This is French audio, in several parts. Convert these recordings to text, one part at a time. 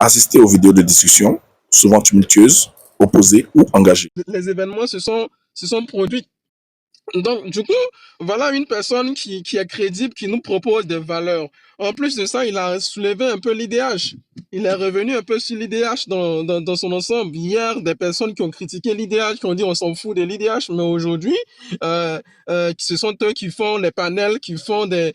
Assister aux vidéos de discussion, souvent tumultueuses, opposées ou engagées. Les événements se sont produits. Donc, du coup, voilà une personne qui est crédible, qui nous propose des valeurs. En plus de ça, il a soulevé un peu l'IDH. Il est revenu un peu sur l'IDH dans son ensemble. Hier, des personnes qui ont critiqué l'IDH, qui ont dit on s'en fout de l'IDH, mais aujourd'hui, ce sont eux qui font les panels, qui font des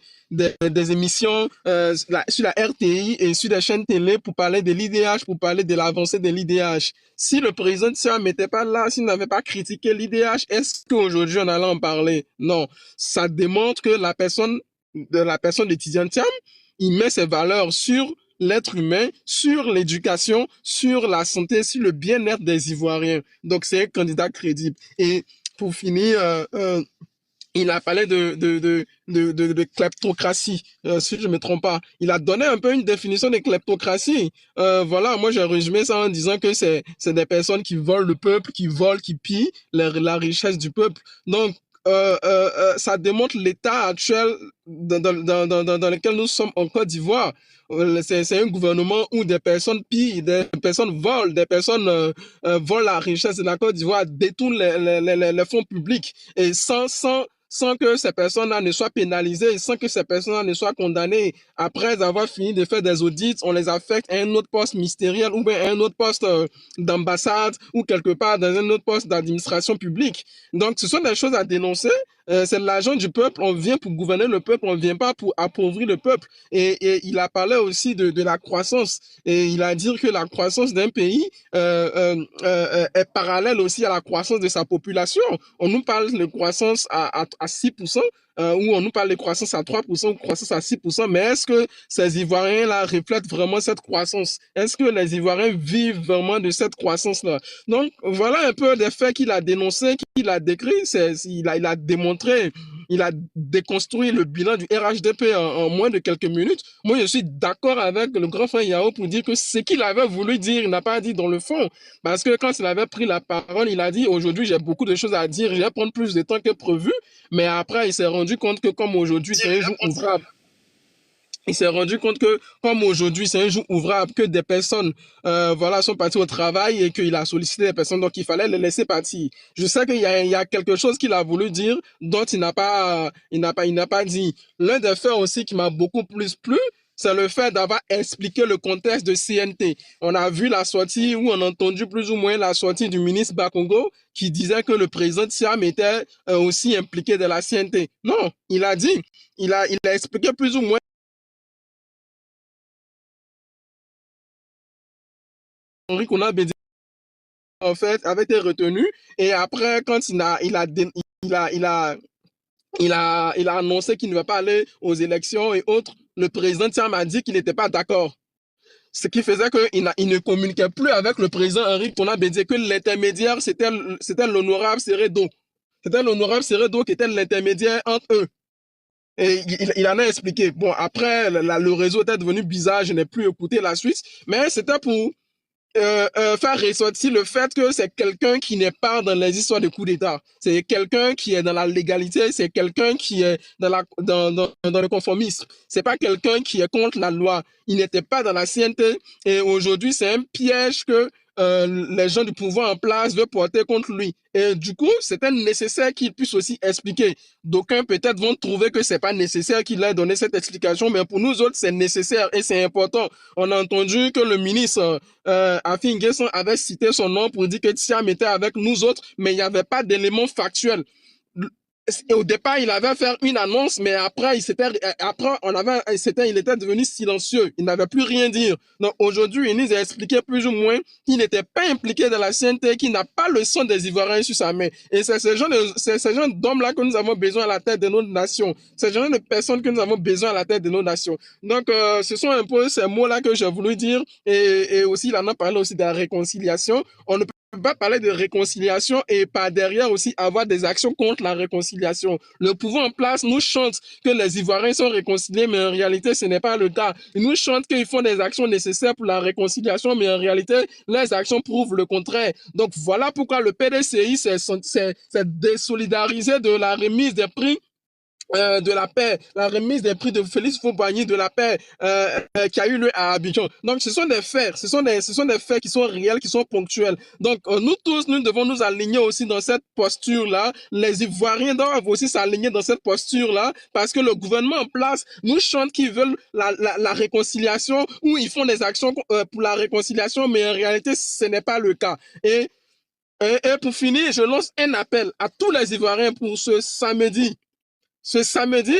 émissions sur la RTI et sur des chaînes télé pour parler de l'IDH, pour parler de l'avancée de l'IDH. Si le président de Siam n'était pas là, s'il n'avait pas critiqué l'IDH, est-ce qu'aujourd'hui on allait en parler? Non. Ça démontre que la personne de Tidiane Thiam, il met ses valeurs sur l'être humain, sur l'éducation, sur la santé, sur le bien-être des Ivoiriens. Donc c'est un candidat crédible. Et pour finir, il a parlé de kleptocratie, si je ne me trompe pas. Il a donné un peu une définition de kleptocratie. Voilà, moi j'ai résumé ça en disant que c'est des personnes qui volent le peuple, qui volent, qui pillent la richesse du peuple. Donc, ça démontre l'état actuel dans lequel nous sommes en Côte d'Ivoire. C'est un gouvernement où des personnes pillent, des personnes volent, des personnes volent la richesse de la Côte d'Ivoire, détournent les fonds publics et sans que ces personnes-là ne soient pénalisées, sans que ces personnes-là ne soient condamnées. Après avoir fini de faire des audits, on les affecte à un autre poste ministériel ou bien à un autre poste d'ambassade ou quelque part dans un autre poste d'administration publique. Donc, ce sont des choses à dénoncer. C'est l'argent du peuple. On vient pour gouverner le peuple, on ne vient pas pour appauvrir le peuple. Et il a parlé aussi de la croissance. Et il a dit que la croissance d'un pays est parallèle aussi à la croissance de sa population. On nous parle de croissance à 6%, ou on nous parle de croissance à 3% ou croissance à 6%, mais est-ce que ces Ivoiriens-là reflètent vraiment cette croissance? Est-ce que les Ivoiriens vivent vraiment de cette croissance-là? Donc, voilà un peu des faits qu'il a dénoncés, qu'il a décrits, il a démontré, il a déconstruit le bilan du RHDP en moins de quelques minutes. Moi, je suis d'accord avec le grand frère Yao pour dire que ce qu'il avait voulu dire, il n'a pas dit dans le fond. Parce que quand il avait pris la parole, il a dit aujourd'hui, j'ai beaucoup de choses à dire, je vais prendre plus de temps que prévu. Mais après, il s'est rendu compte que comme aujourd'hui, c'est un jour ouvrable. Il s'est rendu compte que, comme aujourd'hui, c'est un jour ouvrable, que des personnes voilà, sont parties au travail et qu'il a sollicité des personnes, donc il fallait les laisser partir. Je sais qu'il y a quelque chose qu'il a voulu dire, dont il n'a pas dit. L'un des faits aussi qui m'a beaucoup plus plu, c'est le fait d'avoir expliqué le contexte de CNT. On a vu la sortie, ou on a entendu plus ou moins la sortie du ministre Bakongo qui disait que le président Thiam était aussi impliqué dans la CNT. Non, il a dit, il a expliqué plus ou moins Henri Konan en fait, avait été retenu. Et après, quand il a, il a annoncé qu'il ne va pas aller aux élections et autres, le président Thiam a dit qu'il n'était pas d'accord. Ce qui faisait qu'il ne communiquait plus avec le président Henri Konan Bédié, que l'intermédiaire, c'était l'honorable Seredo. C'était l'honorable Seredo qui était l'intermédiaire entre eux. Et il en a expliqué. Bon, après, le réseau était devenu bizarre, je n'ai plus écouté la suite, mais c'était pour faire ressortir le fait que c'est quelqu'un qui n'est pas dans les histoires de coup d'État. C'est quelqu'un qui est dans la légalité, c'est quelqu'un qui est dans le conformisme. C'est pas quelqu'un qui est contre la loi. Il n'était pas dans la CNT et aujourd'hui, c'est un piège que les gens du pouvoir en place veulent porter contre lui. Et du coup, c'était nécessaire qu'il puisse aussi expliquer. D'aucuns peut-être vont trouver que c'est pas nécessaire qu'il ait donné cette explication, mais pour nous autres, c'est nécessaire et c'est important. On a entendu que le ministre Afin Guesson avait cité son nom pour dire que Thiam était avec nous autres, mais il n'y avait pas d'éléments factuels. Et au départ, il avait fait une annonce, mais après, il était devenu silencieux. Il n'avait plus rien dire. Donc aujourd'hui, il nous a expliqué plus ou moins qu'il n'était pas impliqué dans la CNT, qu'il n'a pas le sang des Ivoiriens sur sa main. Et c'est ce genre d'hommes-là que nous avons besoin à la tête de nos nations. C'est ce genre de personnes que nous avons besoin à la tête de nos nations. Donc, ce sont un peu ces mots-là que j'ai voulu dire. Et aussi, il en a parlé aussi de la réconciliation. On ne pas parler de réconciliation et par derrière aussi avoir des actions contre la réconciliation. Le pouvoir en place nous chante que les Ivoiriens sont réconciliés, mais en réalité, ce n'est pas le cas. Ils nous chantent qu'ils font des actions nécessaires pour la réconciliation, mais en réalité, les actions prouvent le contraire. Donc voilà pourquoi le PDCI s'est désolidarisé de la remise des prix de la paix, la remise des prix de Félix Faubagny de la paix qui a eu lieu à Abidjan. Donc, ce sont des faits, ce sont des faits qui sont réels, qui sont ponctuels. Donc, nous tous, nous devons nous aligner aussi dans cette posture-là. Les Ivoiriens doivent aussi s'aligner dans cette posture-là parce que le gouvernement en place nous chante qu'ils veulent la réconciliation ou ils font des actions pour la réconciliation, mais en réalité, ce n'est pas le cas. Et pour finir, je lance un appel à tous les Ivoiriens pour ce samedi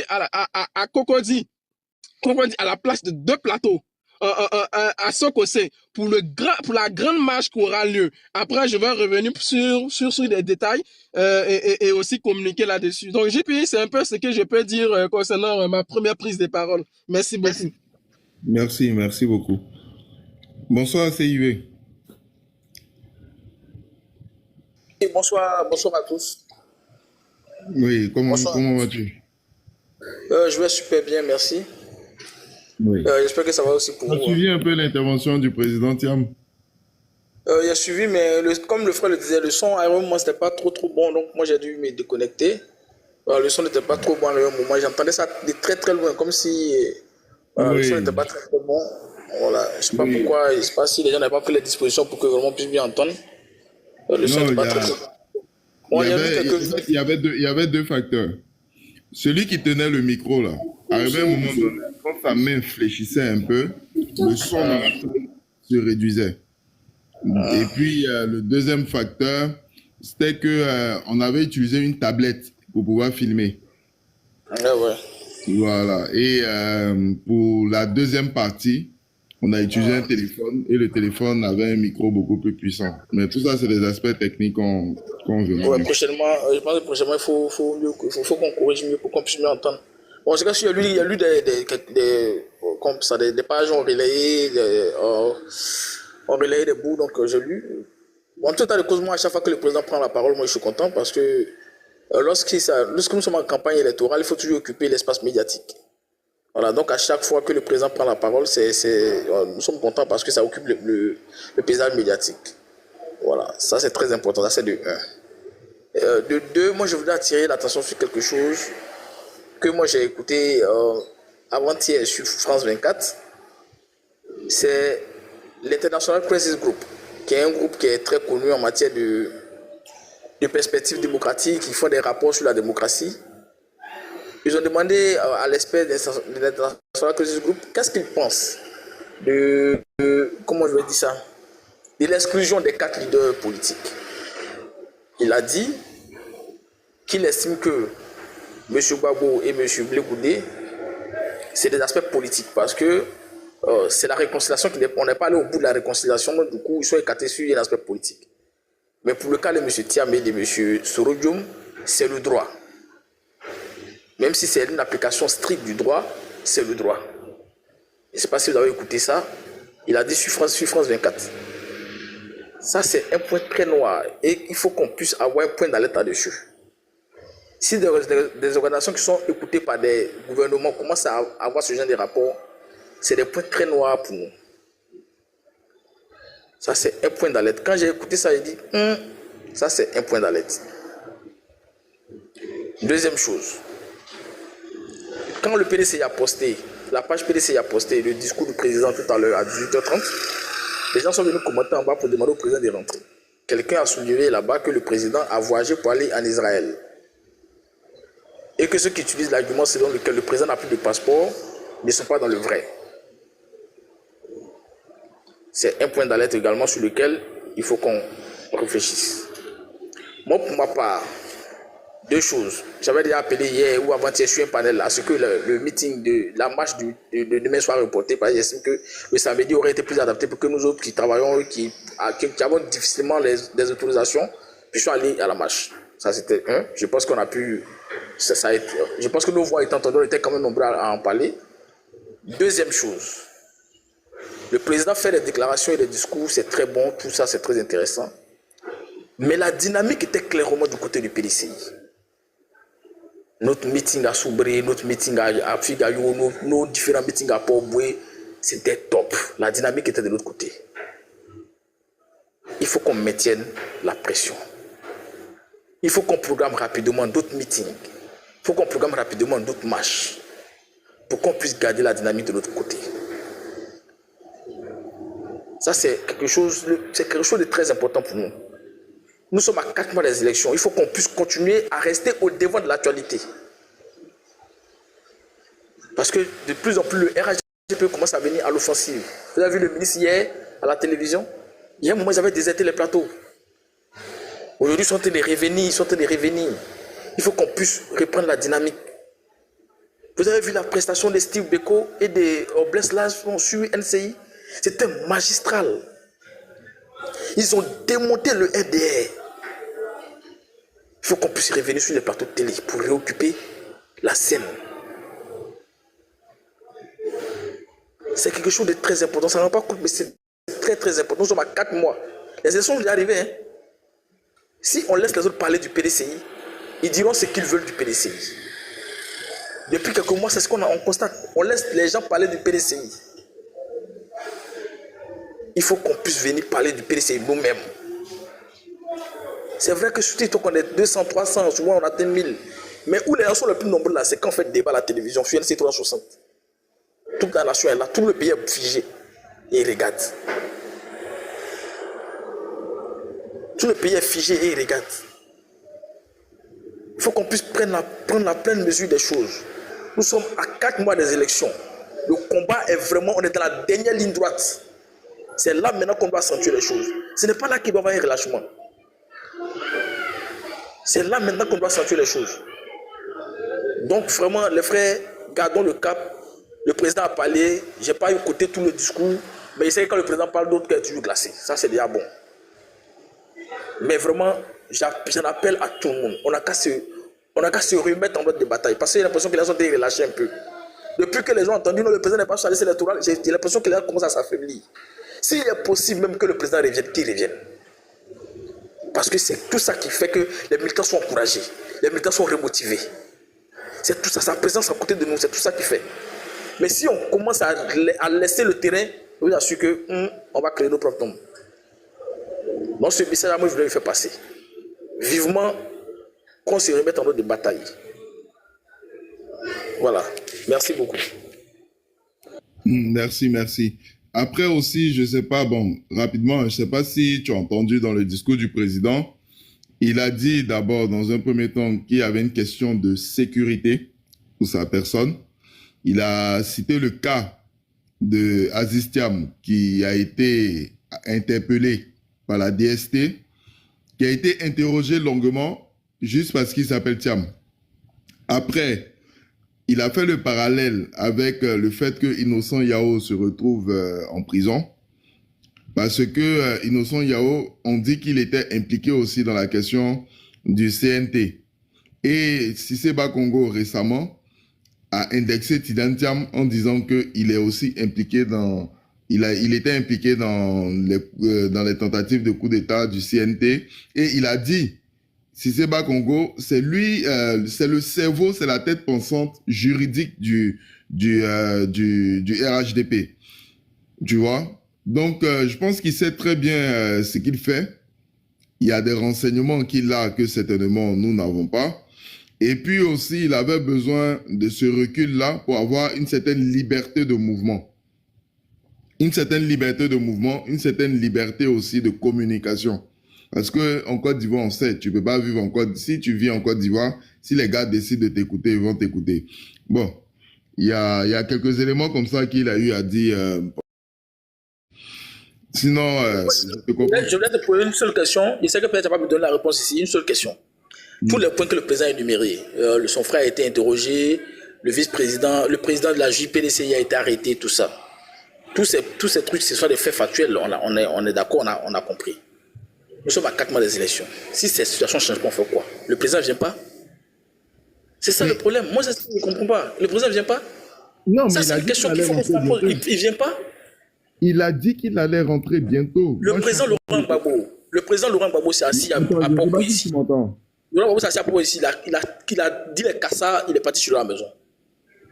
à Cocody, à la place de 2 plateaux, à Sokosé, pour la grande marche qui aura lieu. Après, je vais revenir sur les détails et aussi communiquer là-dessus. Donc, JPI, c'est un peu ce que je peux dire concernant ma première prise de parole. Merci beaucoup. Merci beaucoup. Bonsoir, CIV. Et bonsoir à tous. Oui, comment vas-tu? Je vais super bien, merci. Oui. J'espère que ça va aussi pour vous. Tu as suivi un peu l'intervention du président Thiam? Il a suivi, mais comme le frère le disait, le son à un moment c'était pas trop bon, donc moi j'ai dû me déconnecter. Le son n'était pas trop bon à un moment, j'entendais ça de très très loin, comme si le son n'était pas très bon. Voilà, je sais pas pourquoi, je sais pas si les gens n'avaient pas pris les dispositions pour que vraiment on puisse bien entendre. Le son n'était pas très bon. Bon, il y avait deux facteurs. Celui qui tenait le micro là, arrivé à un moment donné, quand sa main fléchissait un peu, le son dans la salle se réduisait. Et puis le deuxième facteur, c'était que on avait utilisé une tablette pour pouvoir filmer. Voilà. Et pour la deuxième partie, on a utilisé un téléphone et le téléphone avait un micro beaucoup plus puissant. Mais tout ça, c'est des aspects techniques qu'on verra. Ouais, prochainement, je pense que prochainement, il faut qu'on corrige mieux pour qu'on puisse mieux entendre. Bon, en tout cas, il y a lu des pages ont relayé des bouts, donc j'ai lu. Bon, en tout cas, de cause, moi, à chaque fois que le président prend la parole, moi, je suis content parce que lorsque nous sommes en campagne électorale, il faut toujours occuper l'espace médiatique. Voilà, donc à chaque fois que le président prend la parole, nous sommes contents parce que ça occupe le paysage médiatique. Voilà, ça c'est très important, ça c'est de 1. De 2, moi je voudrais attirer l'attention sur quelque chose que moi j'ai écouté avant-hier sur France 24. C'est l'International Crisis Group, qui est un groupe qui est très connu en matière de perspectives démocratiques, qui font des rapports sur la démocratie. Ils ont demandé à l'expert de l'International Crisis Group qu'est-ce qu'il pense comment je vais dire ça, de l'exclusion des 4 leaders politiques. Il a dit qu'il estime que M. Gbagbo et M. Blé Goudé, c'est des aspects politiques parce que c'est la réconciliation, on n'est pas allé au bout de la réconciliation, donc du coup, ils sont écartés sur un aspect politique. Mais pour le cas de M. Thiam et de M. Sorodium, c'est le droit. Même si c'est une application stricte du droit, c'est le droit. Je ne sais pas si vous avez écouté ça. Il a dit sur France 24. Ça, c'est un point très noir. Et il faut qu'on puisse avoir un point d'alerte là-dessus. Si des organisations qui sont écoutées par des gouvernements commencent à avoir ce genre de rapport, c'est des points très noirs pour nous. Ça, c'est un point d'alerte. Quand j'ai écouté ça, j'ai dit, ça, c'est un point d'alerte. Deuxième chose. Quand le PDC a posté, la page PDC a posté le discours du président tout à l'heure à 18h30, les gens sont venus commenter en bas pour demander au président de rentrer. Quelqu'un a souligné là-bas que le président a voyagé pour aller en Israël. Et que ceux qui utilisent l'argument selon lequel le président n'a plus de passeport ne sont pas dans le vrai. C'est un point d'alerte également sur lequel il faut qu'on réfléchisse. Moi, pour ma part, 2 choses. J'avais déjà appelé hier ou avant-hier sur un panel à ce que le meeting de la marche de demain soit reporté parce que j'estime que le samedi aurait été plus adapté pour que nous autres qui travaillons, qui avons difficilement les autorisations, puissions aller à la marche. Ça, c'était 1. Je pense qu'on a pu... je pense que nos voix étant entendues, on était quand même nombreux à en parler. Deuxième chose. Le président fait des déclarations et des discours, c'est très bon, tout ça, c'est très intéressant. Mais la dynamique était clairement du côté du PDCI. Notre meeting à Soubré, notre meeting à Figayo, nos différents meetings à Port-Boué, c'était top. La dynamique était de l'autre côté. Il faut qu'on maintienne la pression. Il faut qu'on programme rapidement d'autres meetings faut qu'on programme rapidement d'autres marches pour qu'on puisse garder la dynamique de l'autre côté. Ça, c'est quelque chose de très important pour nous. Nous sommes à 4 mois des élections. Il faut qu'on puisse continuer à rester au devant de l'actualité. Parce que de plus en plus, le RHDP commence à venir à l'offensive. Vous avez vu le ministre hier à la télévision? Il y a un moment, ils avaient déserté les plateaux. Aujourd'hui, ils sont en train de revenir. Il faut qu'on puisse reprendre la dynamique. Vous avez vu la prestation de Steve Beko et de Obleslas sur NCI? C'était magistral. Ils ont démonté le RDR. Il faut qu'on puisse revenir sur les plateaux de télé pour réoccuper la scène. C'est quelque chose de très important. Ça ne rend pas compte, mais c'est très très important. Nous sommes à 4 mois. Les élections vont arriver. Hein. Si on laisse les autres parler du PDCI, ils diront ce qu'ils veulent du PDCI. Depuis quelques mois, c'est ce qu'on constate. On laisse les gens parler du PDCI. Il faut qu'on puisse venir parler du PDCI nous-mêmes. C'est vrai que surtout qu'on est 200, 300, souvent on atteint 1000. Mais où les gens sont les plus nombreux là, c'est quand on fait débat à la télévision, sur NC 360. Toute la nation est là, tout le pays est figé et il regarde. Tout le pays est figé et il regarde. Il faut qu'on puisse prendre la pleine mesure des choses. Nous sommes à 4 mois des élections. Le combat est vraiment, on est dans la dernière ligne droite. C'est là maintenant qu'on doit accentuer les choses. Ce n'est pas là qu'il doit y avoir un relâchement. C'est là maintenant qu'on doit accentuer les choses. Donc vraiment, les frères, gardons le cap. Le président a parlé, je n'ai pas écouté tout le discours, mais il sait que quand le président parle d'autres, qu'il est toujours glacé. Ça, c'est déjà bon. Mais vraiment, j'en appelle à tout le monde. On n'a qu'à se remettre en mode de bataille. Parce que j'ai l'impression que les gens ont été relâchés un peu. Depuis que les gens ont entendu, non, le président n'est pas sur la liste électorale, j'ai l'impression que les gens commencent à s'affaiblir. S'il est possible même que le président revienne, qu'il revienne. Parce que c'est tout ça qui fait que les militants sont encouragés, les militants sont remotivés. C'est tout ça, sa présence à côté de nous, c'est tout ça qui fait. Mais si on commence à laisser le terrain, je vous assure qu'on va créer nos propres tombes. Donc ce message, moi, je voulais le faire passer. Vivement qu'on se remette en mode de bataille. Voilà. Merci beaucoup. Merci. Après aussi, je ne sais pas, rapidement, je ne sais pas si tu as entendu dans le discours du président, il a dit d'abord, dans un premier temps, qu'il y avait une question de sécurité pour sa personne. Il a cité le cas de Aziz Thiam, qui a été interpellé par la DST, qui a été interrogé longuement, juste parce qu'il s'appelle Thiam. Après, il a fait le parallèle avec le fait que Innocent Yao se retrouve en prison, parce que Innocent Yao, on dit qu'il était impliqué aussi dans la question du CNT. Et Cissé Bakongo récemment a indexé Tidjane Thiam en disant qu'il est aussi impliqué dans... Il était impliqué dans les tentatives de coup d'État du CNT. Et il a dit, Cissé Bakongo, c'est lui, c'est le cerveau, c'est la tête pensante juridique du RHDP. Tu vois? Donc, je pense qu'il sait très bien ce qu'il fait. Il y a des renseignements qu'il a que certainement nous n'avons pas. Et puis aussi, il avait besoin de ce recul-là pour avoir une certaine liberté de mouvement. Une certaine liberté de mouvement, une certaine liberté aussi de communication. Parce qu'en Côte d'Ivoire, on sait, tu ne peux pas vivre en Côte d'Ivoire. Si tu vis en Côte d'Ivoire, si les gars décident de t'écouter, ils vont t'écouter. Bon, il y a quelques éléments comme ça qu'il a eu à dire. Sinon, je te comprends. Je voulais te poser une seule question. Je sais que peut-être tu vas pas me donner la réponse ici. Une seule question. Tous les points que le président a énumérés, son frère a été interrogé, le président de la JPDCI a été arrêté, tout ça. Tous ces trucs, ce sont des faits factuels, on est d'accord, on a compris. Nous sommes à 4 mois des élections. Si cette situation ne change pas, on fait quoi? Le président ne vient pas? C'est ça le problème. Moi, c'est ça que je ne comprends pas. Le président ne vient pas? Non, ça, mais c'est une question qu'il faut qu'on se pose. Il ne vient pas? Il a dit qu'il allait rentrer bientôt. Le président Laurent Gbagbo s'est assis à Port ici. Laurent Gbagbo s'est assis à Port ici. Il a dit les cassas, il est parti sur la maison.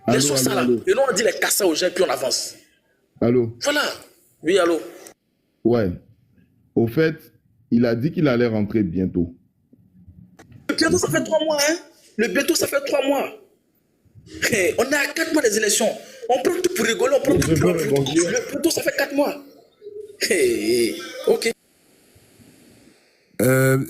Laissons ça là. Et nous, on dit les cassas aux gens, puis on avance. Allô? Voilà. Oui, allô? Ouais. Au fait, il a dit qu'il allait rentrer bientôt. Bientôt, ça fait 3 mois, hein? Le bientôt, ça fait 3 mois. Hey, on est à 4 mois des élections. On prend tout pour rigoler, on prend tout Je pour peux rebondir. le bientôt, ça fait 4 mois. Hey, ok.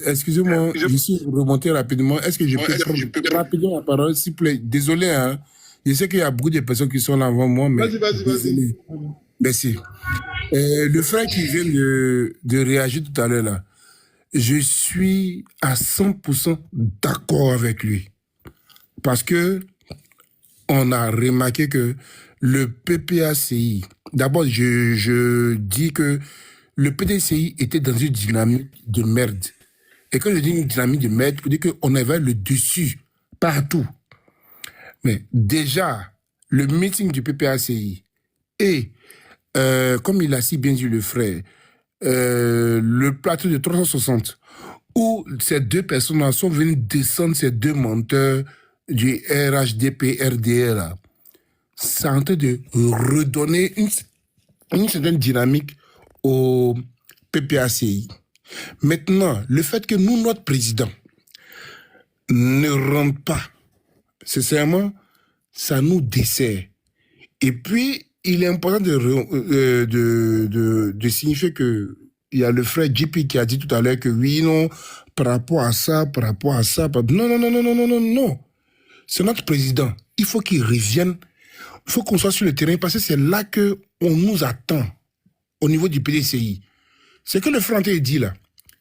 Excusez-moi, je suis remonté rapidement. Est-ce que je peux prendre rapidement la parole, s'il vous plaît? Désolé, hein. Je sais qu'il y a beaucoup de personnes qui sont là avant moi, mais... Vas-y. désolé. Merci. Le frère qui vient de réagir tout à l'heure, là, je suis à 100% d'accord avec lui. Parce que on a remarqué que le PPACI, d'abord, je dis que le PDCI était dans une dynamique de merde. Et quand je dis une dynamique de merde, je dis qu'on avait le dessus partout. Mais déjà, le meeting du PPACI et, comme il a si bien dit le frère, le plateau de 360, où ces deux personnes sont venues descendre ces deux menteurs du RHDP-RDR, là, ça a en train de redonner une certaine dynamique au PPACI. Maintenant, le fait que nous, notre président, ne rentre pas, sincèrement, ça nous dessert. Et puis, il est important de signifier que il y a le frère JP qui a dit tout à l'heure que oui, non, par rapport à ça, non. C'est notre président. Il faut qu'il revienne. Il faut qu'on soit sur le terrain parce que c'est là qu'on nous attend au niveau du PDCI. C'est que le frère dit là.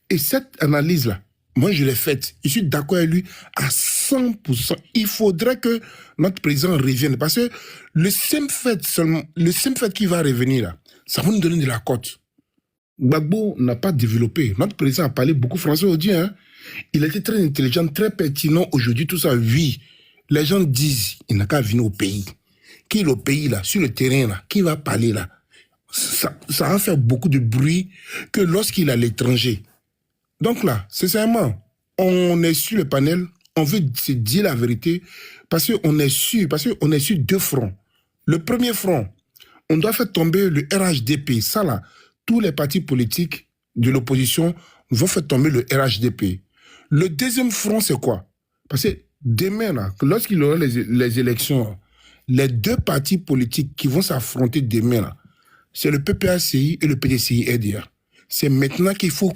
Et cette analyse-là, moi, je l'ai faite. Je suis d'accord avec lui à 100%. Il faudrait que notre président revienne. Parce que le simple fait qu'il va revenir là, ça va nous donner de la cote. Gbagbo n'a pas développé. Notre président a parlé beaucoup français aujourd'hui. Hein? Il a été très intelligent, très pertinent aujourd'hui, tout ça. Oui, les gens disent, il n'a qu'à venir au pays. Qui est au pays là, sur le terrain là, qui va parler là? Ça va faire beaucoup de bruit que lorsqu'il est à l'étranger. Donc là, sincèrement, on est sur le panel, on veut se dire la vérité, parce qu'on est sur deux fronts. Le premier front, on doit faire tomber le RHDP. Ça là, tous les partis politiques de l'opposition vont faire tomber le RHDP. Le deuxième front, c'est quoi? Parce que demain, là, lorsqu'il y aura les élections, les deux partis politiques qui vont s'affronter demain, là, c'est le PPACI et le PDCI RDR. C'est maintenant qu'il faut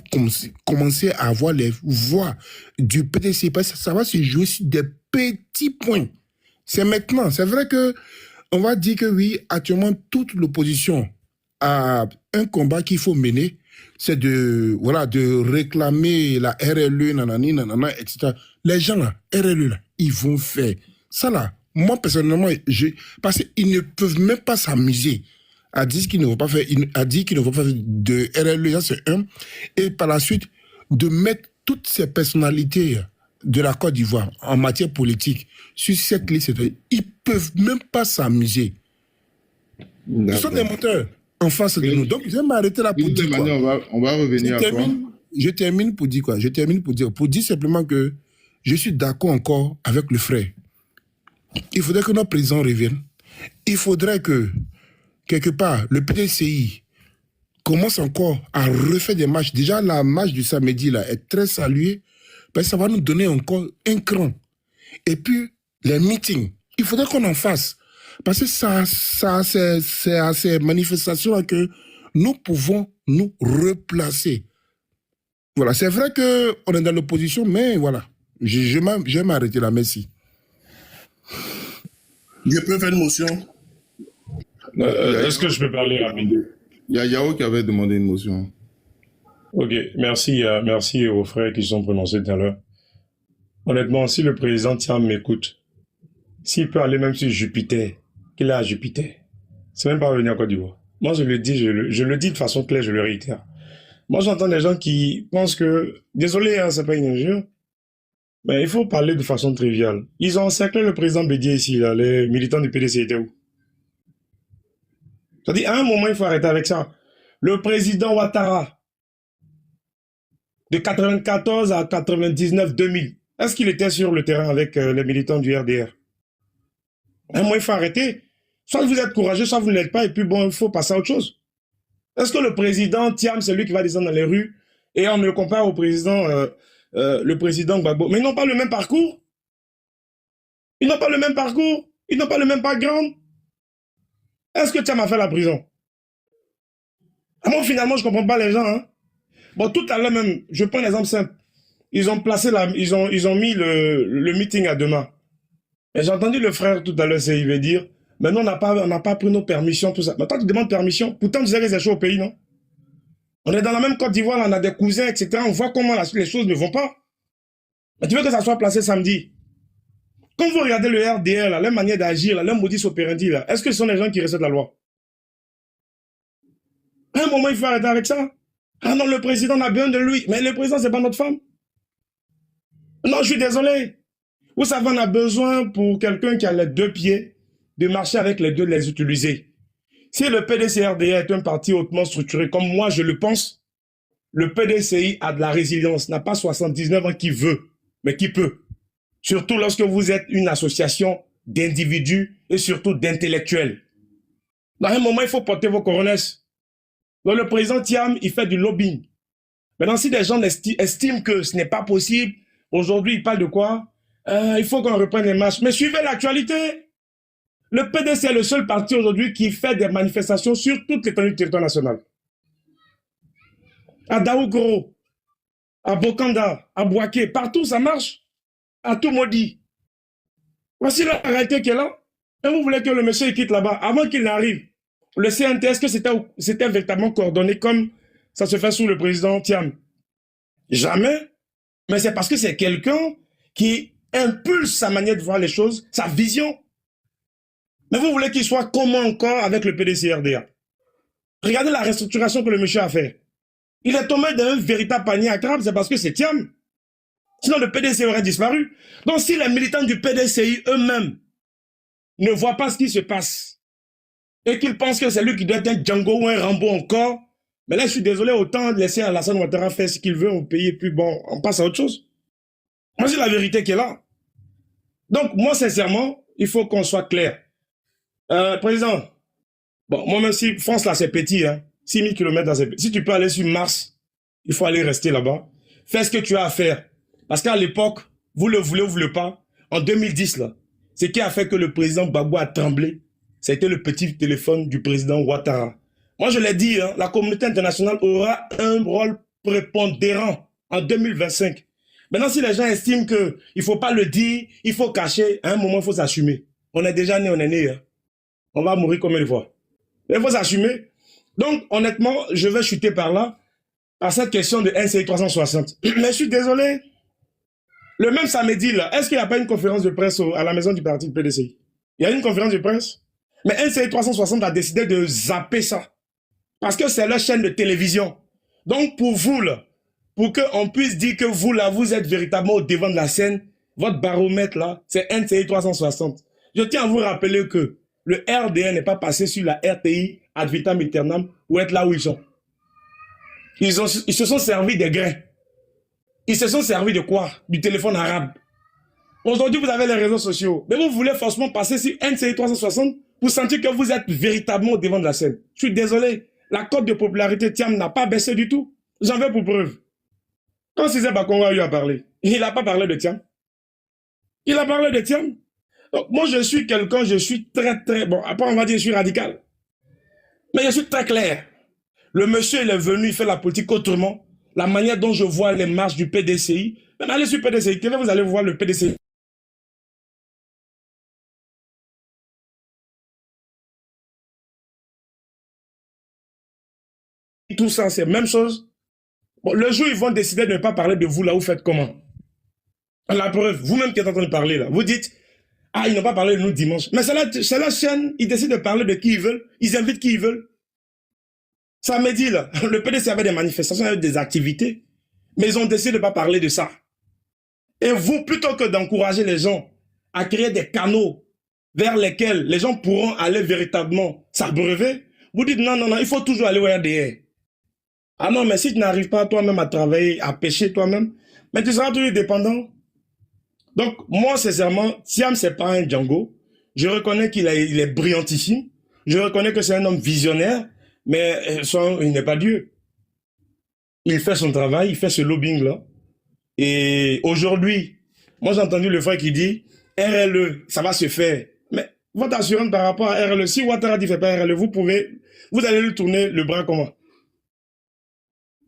commencer à avoir les voix du PDCI, parce que ça va se jouer sur des petits points. C'est maintenant. C'est vrai que on va dire que oui, actuellement, toute l'opposition a un combat qu'il faut mener, c'est de réclamer la RLE, nanana, etc. Les gens là, RLE là, ils vont faire ça là. Moi personnellement, parce qu'ils ne peuvent même pas s'amuser à dire qu'ils ne vont pas faire, de RLE, ça c'est un, et par la suite de mettre toutes ces personnalités de la Côte d'Ivoire en matière politique sur cette liste. Ils peuvent même pas s'amuser. Ce sont des moteurs en face de nous. Donc, je vais m'arrêter là pour dire quoi. On va revenir à toi. Je termine pour dire quoi. Pour dire simplement que je suis d'accord encore avec le frère. Il faudrait que notre président revienne. Il faudrait que, quelque part, le PDCI commence encore à refaire des matchs. Déjà, la match du samedi là, est très saluée, parce que ça va nous donner encore un cran. Et puis, les meetings, il faudrait qu'on en fasse. Parce que c'est à ces manifestations-là que nous pouvons nous replacer. Voilà, c'est vrai qu'on est dans l'opposition, mais voilà, je vais m'arrêter là, merci. Je peux faire une motion? Est-ce que je peux parler rapidement? Il y a Yao qui avait demandé une motion. Ok, merci aux frères qui se sont prononcés tout à l'heure. Honnêtement, si le président Thiam m'écoute, s'il peut aller même sur Jupiter, qu'il est à Jupiter, c'est même pas revenir en Côte d'Ivoire. Moi, je le dis, je le dis de façon claire, je le réitère. Moi, j'entends des gens qui pensent que, désolé, hein, c'est pas une injure, mais il faut parler de façon triviale. Ils ont encerclé le président Bédié ici, là, les militants du PDC étaient où? C'est-à-dire, à un moment, il faut arrêter avec ça. Le président Ouattara, de 94 à 99, 2000, est-ce qu'il était sur le terrain avec les militants du RDR? À un moment, il faut arrêter. Soit vous êtes courageux, soit vous ne l'êtes pas, et puis bon, il faut passer à autre chose. Est-ce que le président Thiam, c'est lui qui va descendre dans les rues, et on le compare au président, le président Gbagbo? Mais ils n'ont pas le même parcours. Ils n'ont pas le même parcours, ils n'ont pas le même background. Est-ce que Thiam a fait la prison? Moi, finalement, je ne comprends pas les gens. Hein. Bon, tout à l'heure même, je prends un exemple simple. Ils ont placé ils ont mis le meeting à demain. Et j'ai entendu le frère tout à l'heure, il veut dire, mais nous, on n'a pas pris nos permissions, tout ça. Mais toi, tu demandes permission. Pourtant, tu disais que c'est chaud au pays, non? On est dans la même Côte d'Ivoire, on a des cousins, etc. On voit comment les choses ne vont pas. Mais tu veux que ça soit placé samedi? Quand vous regardez le RDR, là, leur manière d'agir, leur modus operandi, là, est-ce que ce sont les gens qui respectent la loi? À un moment, il faut arrêter avec ça. Ah non, le président a besoin de lui. Mais le président, c'est pas notre femme. Non, je suis désolé. Vous savez, on a besoin pour quelqu'un qui a les deux pieds de marcher avec les deux, de les utiliser. Si le PDCRDA est un parti hautement structuré, comme moi je le pense, le PDCI a de la résilience, n'a pas 79 ans qui veut, mais qui peut. Surtout lorsque vous êtes une association d'individus et surtout d'intellectuels. Dans un moment, il faut porter vos coronesses. Donc le président Thiam, il fait du lobbying. Maintenant, si des gens estiment que ce n'est pas possible, aujourd'hui, il parle de quoi? Il faut qu'on reprenne les marches. Mais suivez l'actualité. Le PDC est le seul parti aujourd'hui qui fait des manifestations sur toute l'étendue du territoire national. À Daougoro, à Bokanda, à Bouaké, partout ça marche. À tout maudit. Voici la réalité qui est là. Et vous voulez que le monsieur quitte là-bas. Avant qu'il n'arrive, le CNT, est-ce que c'était véritablement coordonné comme ça se fait sous le président Thiam? Jamais. Mais c'est parce que c'est quelqu'un qui impulse sa manière de voir les choses, sa vision. Mais vous voulez qu'il soit comment encore avec le PDCRDA? Regardez la restructuration que le monsieur a fait. Il est tombé d'un véritable panier à crabe, c'est parce que c'est Thiam. Sinon le PDC aurait disparu. Donc si les militants du PDCI eux-mêmes ne voient pas ce qui se passe et qu'ils pensent que c'est lui qui doit être un Django ou un Rambo encore, mais là je suis désolé, autant laisser Alassane Ouattara faire ce qu'il veut au pays et puis bon, on passe à autre chose. Moi c'est la vérité qui est là. Donc moi sincèrement, il faut qu'on soit clair. Président, bon, moi-même, si France, là, c'est petit, hein, 6000 km, si tu peux aller sur Mars, il faut aller rester là-bas. Fais ce que tu as à faire. Parce qu'à l'époque, vous le voulez ou vous le voulez pas, en 2010, là, ce qui a fait que le président Gbagbo a tremblé, c'était le petit téléphone du président Ouattara. Moi, je l'ai dit, hein, la communauté internationale aura un rôle prépondérant en 2025. Maintenant, si les gens estiment qu'il ne faut pas le dire, il faut cacher, à un moment, il faut s'assumer. On est déjà né, on est né, hein. On va mourir combien de fois? Il faut s'assumer. Donc, honnêtement, je vais chuter par là, par cette question de NCI 360. Mais je suis désolé. Le même samedi, là, est-ce qu'il n'y a pas une conférence de presse à la maison du parti de PDCI? Il y a une conférence de presse. Mais NCI 360 a décidé de zapper ça. Parce que c'est leur chaîne de télévision. Donc, pour vous, là, pour qu'on puisse dire que vous, là, vous êtes véritablement au devant de la scène, votre baromètre, là, c'est NCI 360. Je tiens à vous rappeler que le RDN n'est pas passé sur la RTI ad vitam aeternam ou être là où ils sont. Ils se sont servis des grains. Ils se sont servis de quoi? Du téléphone arabe. Aujourd'hui, vous avez les réseaux sociaux. Mais vous voulez forcément passer sur NCI 360 pour sentir que vous êtes véritablement au devant de la scène. Je suis désolé. La cote de popularité Thiam n'a pas baissé du tout. J'en veux pour preuve. Quand César Bakonga lui a parlé, il n'a pas parlé de Thiam. Il a parlé de Thiam. Donc, moi, je suis quelqu'un, je suis très, bon, après, on va dire, je suis radical. Mais je suis très clair. Le monsieur, il est venu, il fait la politique autrement. La manière dont je vois les marches du PDCI. Même allez sur PDCI, vous allez voir le PDCI. Tout ça, c'est la même chose. Bon, le jour où ils vont décider de ne pas parler de vous, là, vous faites comment? La preuve, vous-même qui êtes en train de parler, là, vous dites, ah, ils n'ont pas parlé de nous dimanche. Mais c'est la chaîne, ils décident de parler de qui ils veulent, ils invitent qui ils veulent. Samedi, là, le PDC avait des manifestations, avait des activités, mais ils ont décidé de ne pas parler de ça. Et vous, plutôt que d'encourager les gens à créer des canaux vers lesquels les gens pourront aller véritablement s'abreuver, vous dites non, il faut toujours aller au RDR. Ah non, mais si tu n'arrives pas toi-même à travailler, à pêcher toi-même, mais tu seras toujours dépendant. Donc, moi, sincèrement, Thiam, c'est pas un Django. Je reconnais qu'il est brillantissime. Je reconnais que c'est un homme visionnaire, mais il n'est pas Dieu. Il fait son travail, il fait ce lobbying-là. Et aujourd'hui, moi, j'ai entendu le frère qui dit, RLE, ça va se faire. Mais votre assurance par rapport à RLE, si Ouattara dit fait pas RLE, vous allez lui tourner le bras comment?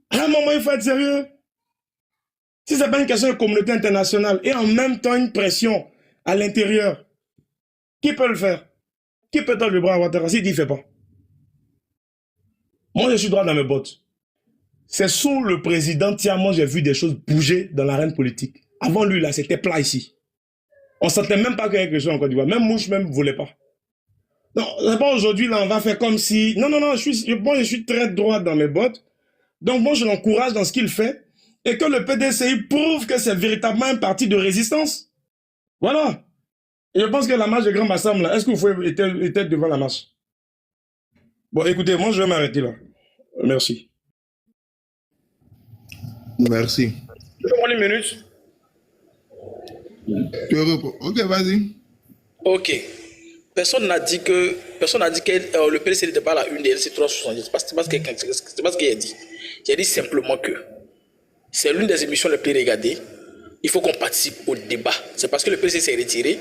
À un moment, il faut être sérieux. Si c'est pas une question de communauté internationale et en même temps une pression à l'intérieur, qui peut le faire? Qui peut tendre le bras à Ouattara s'il dit fait pas? Moi, je suis droit dans mes bottes. C'est sous le président Tiamon, j'ai vu des choses bouger dans l'arène politique. Avant lui, là, c'était plat ici. On ne sentait même pas qu'il y avait quelque chose en Côte d'Ivoire. Même Mouche, même, ne voulait pas. Non, c'est pas aujourd'hui, là, on va faire comme si... Non, je suis très droit dans mes bottes. Donc, moi, je l'encourage dans ce qu'il fait. Et que le PDCI prouve que c'est véritablement un parti de résistance. Voilà. Et je pense que la marche de Grand Bassam, là, est-ce que vous pouvez être devant la marche? Bon, écoutez, moi, je vais m'arrêter là. Merci. Merci. Je peux prendre une minute? Ok, vas-y. Ok. Personne n'a dit que le PDC n'était pas à la une des LC 370. C'est pas ce qu'il a dit. Il a dit simplement que c'est l'une des émissions les plus regardées. Il faut qu'on participe au débat. C'est parce que le PDC s'est retiré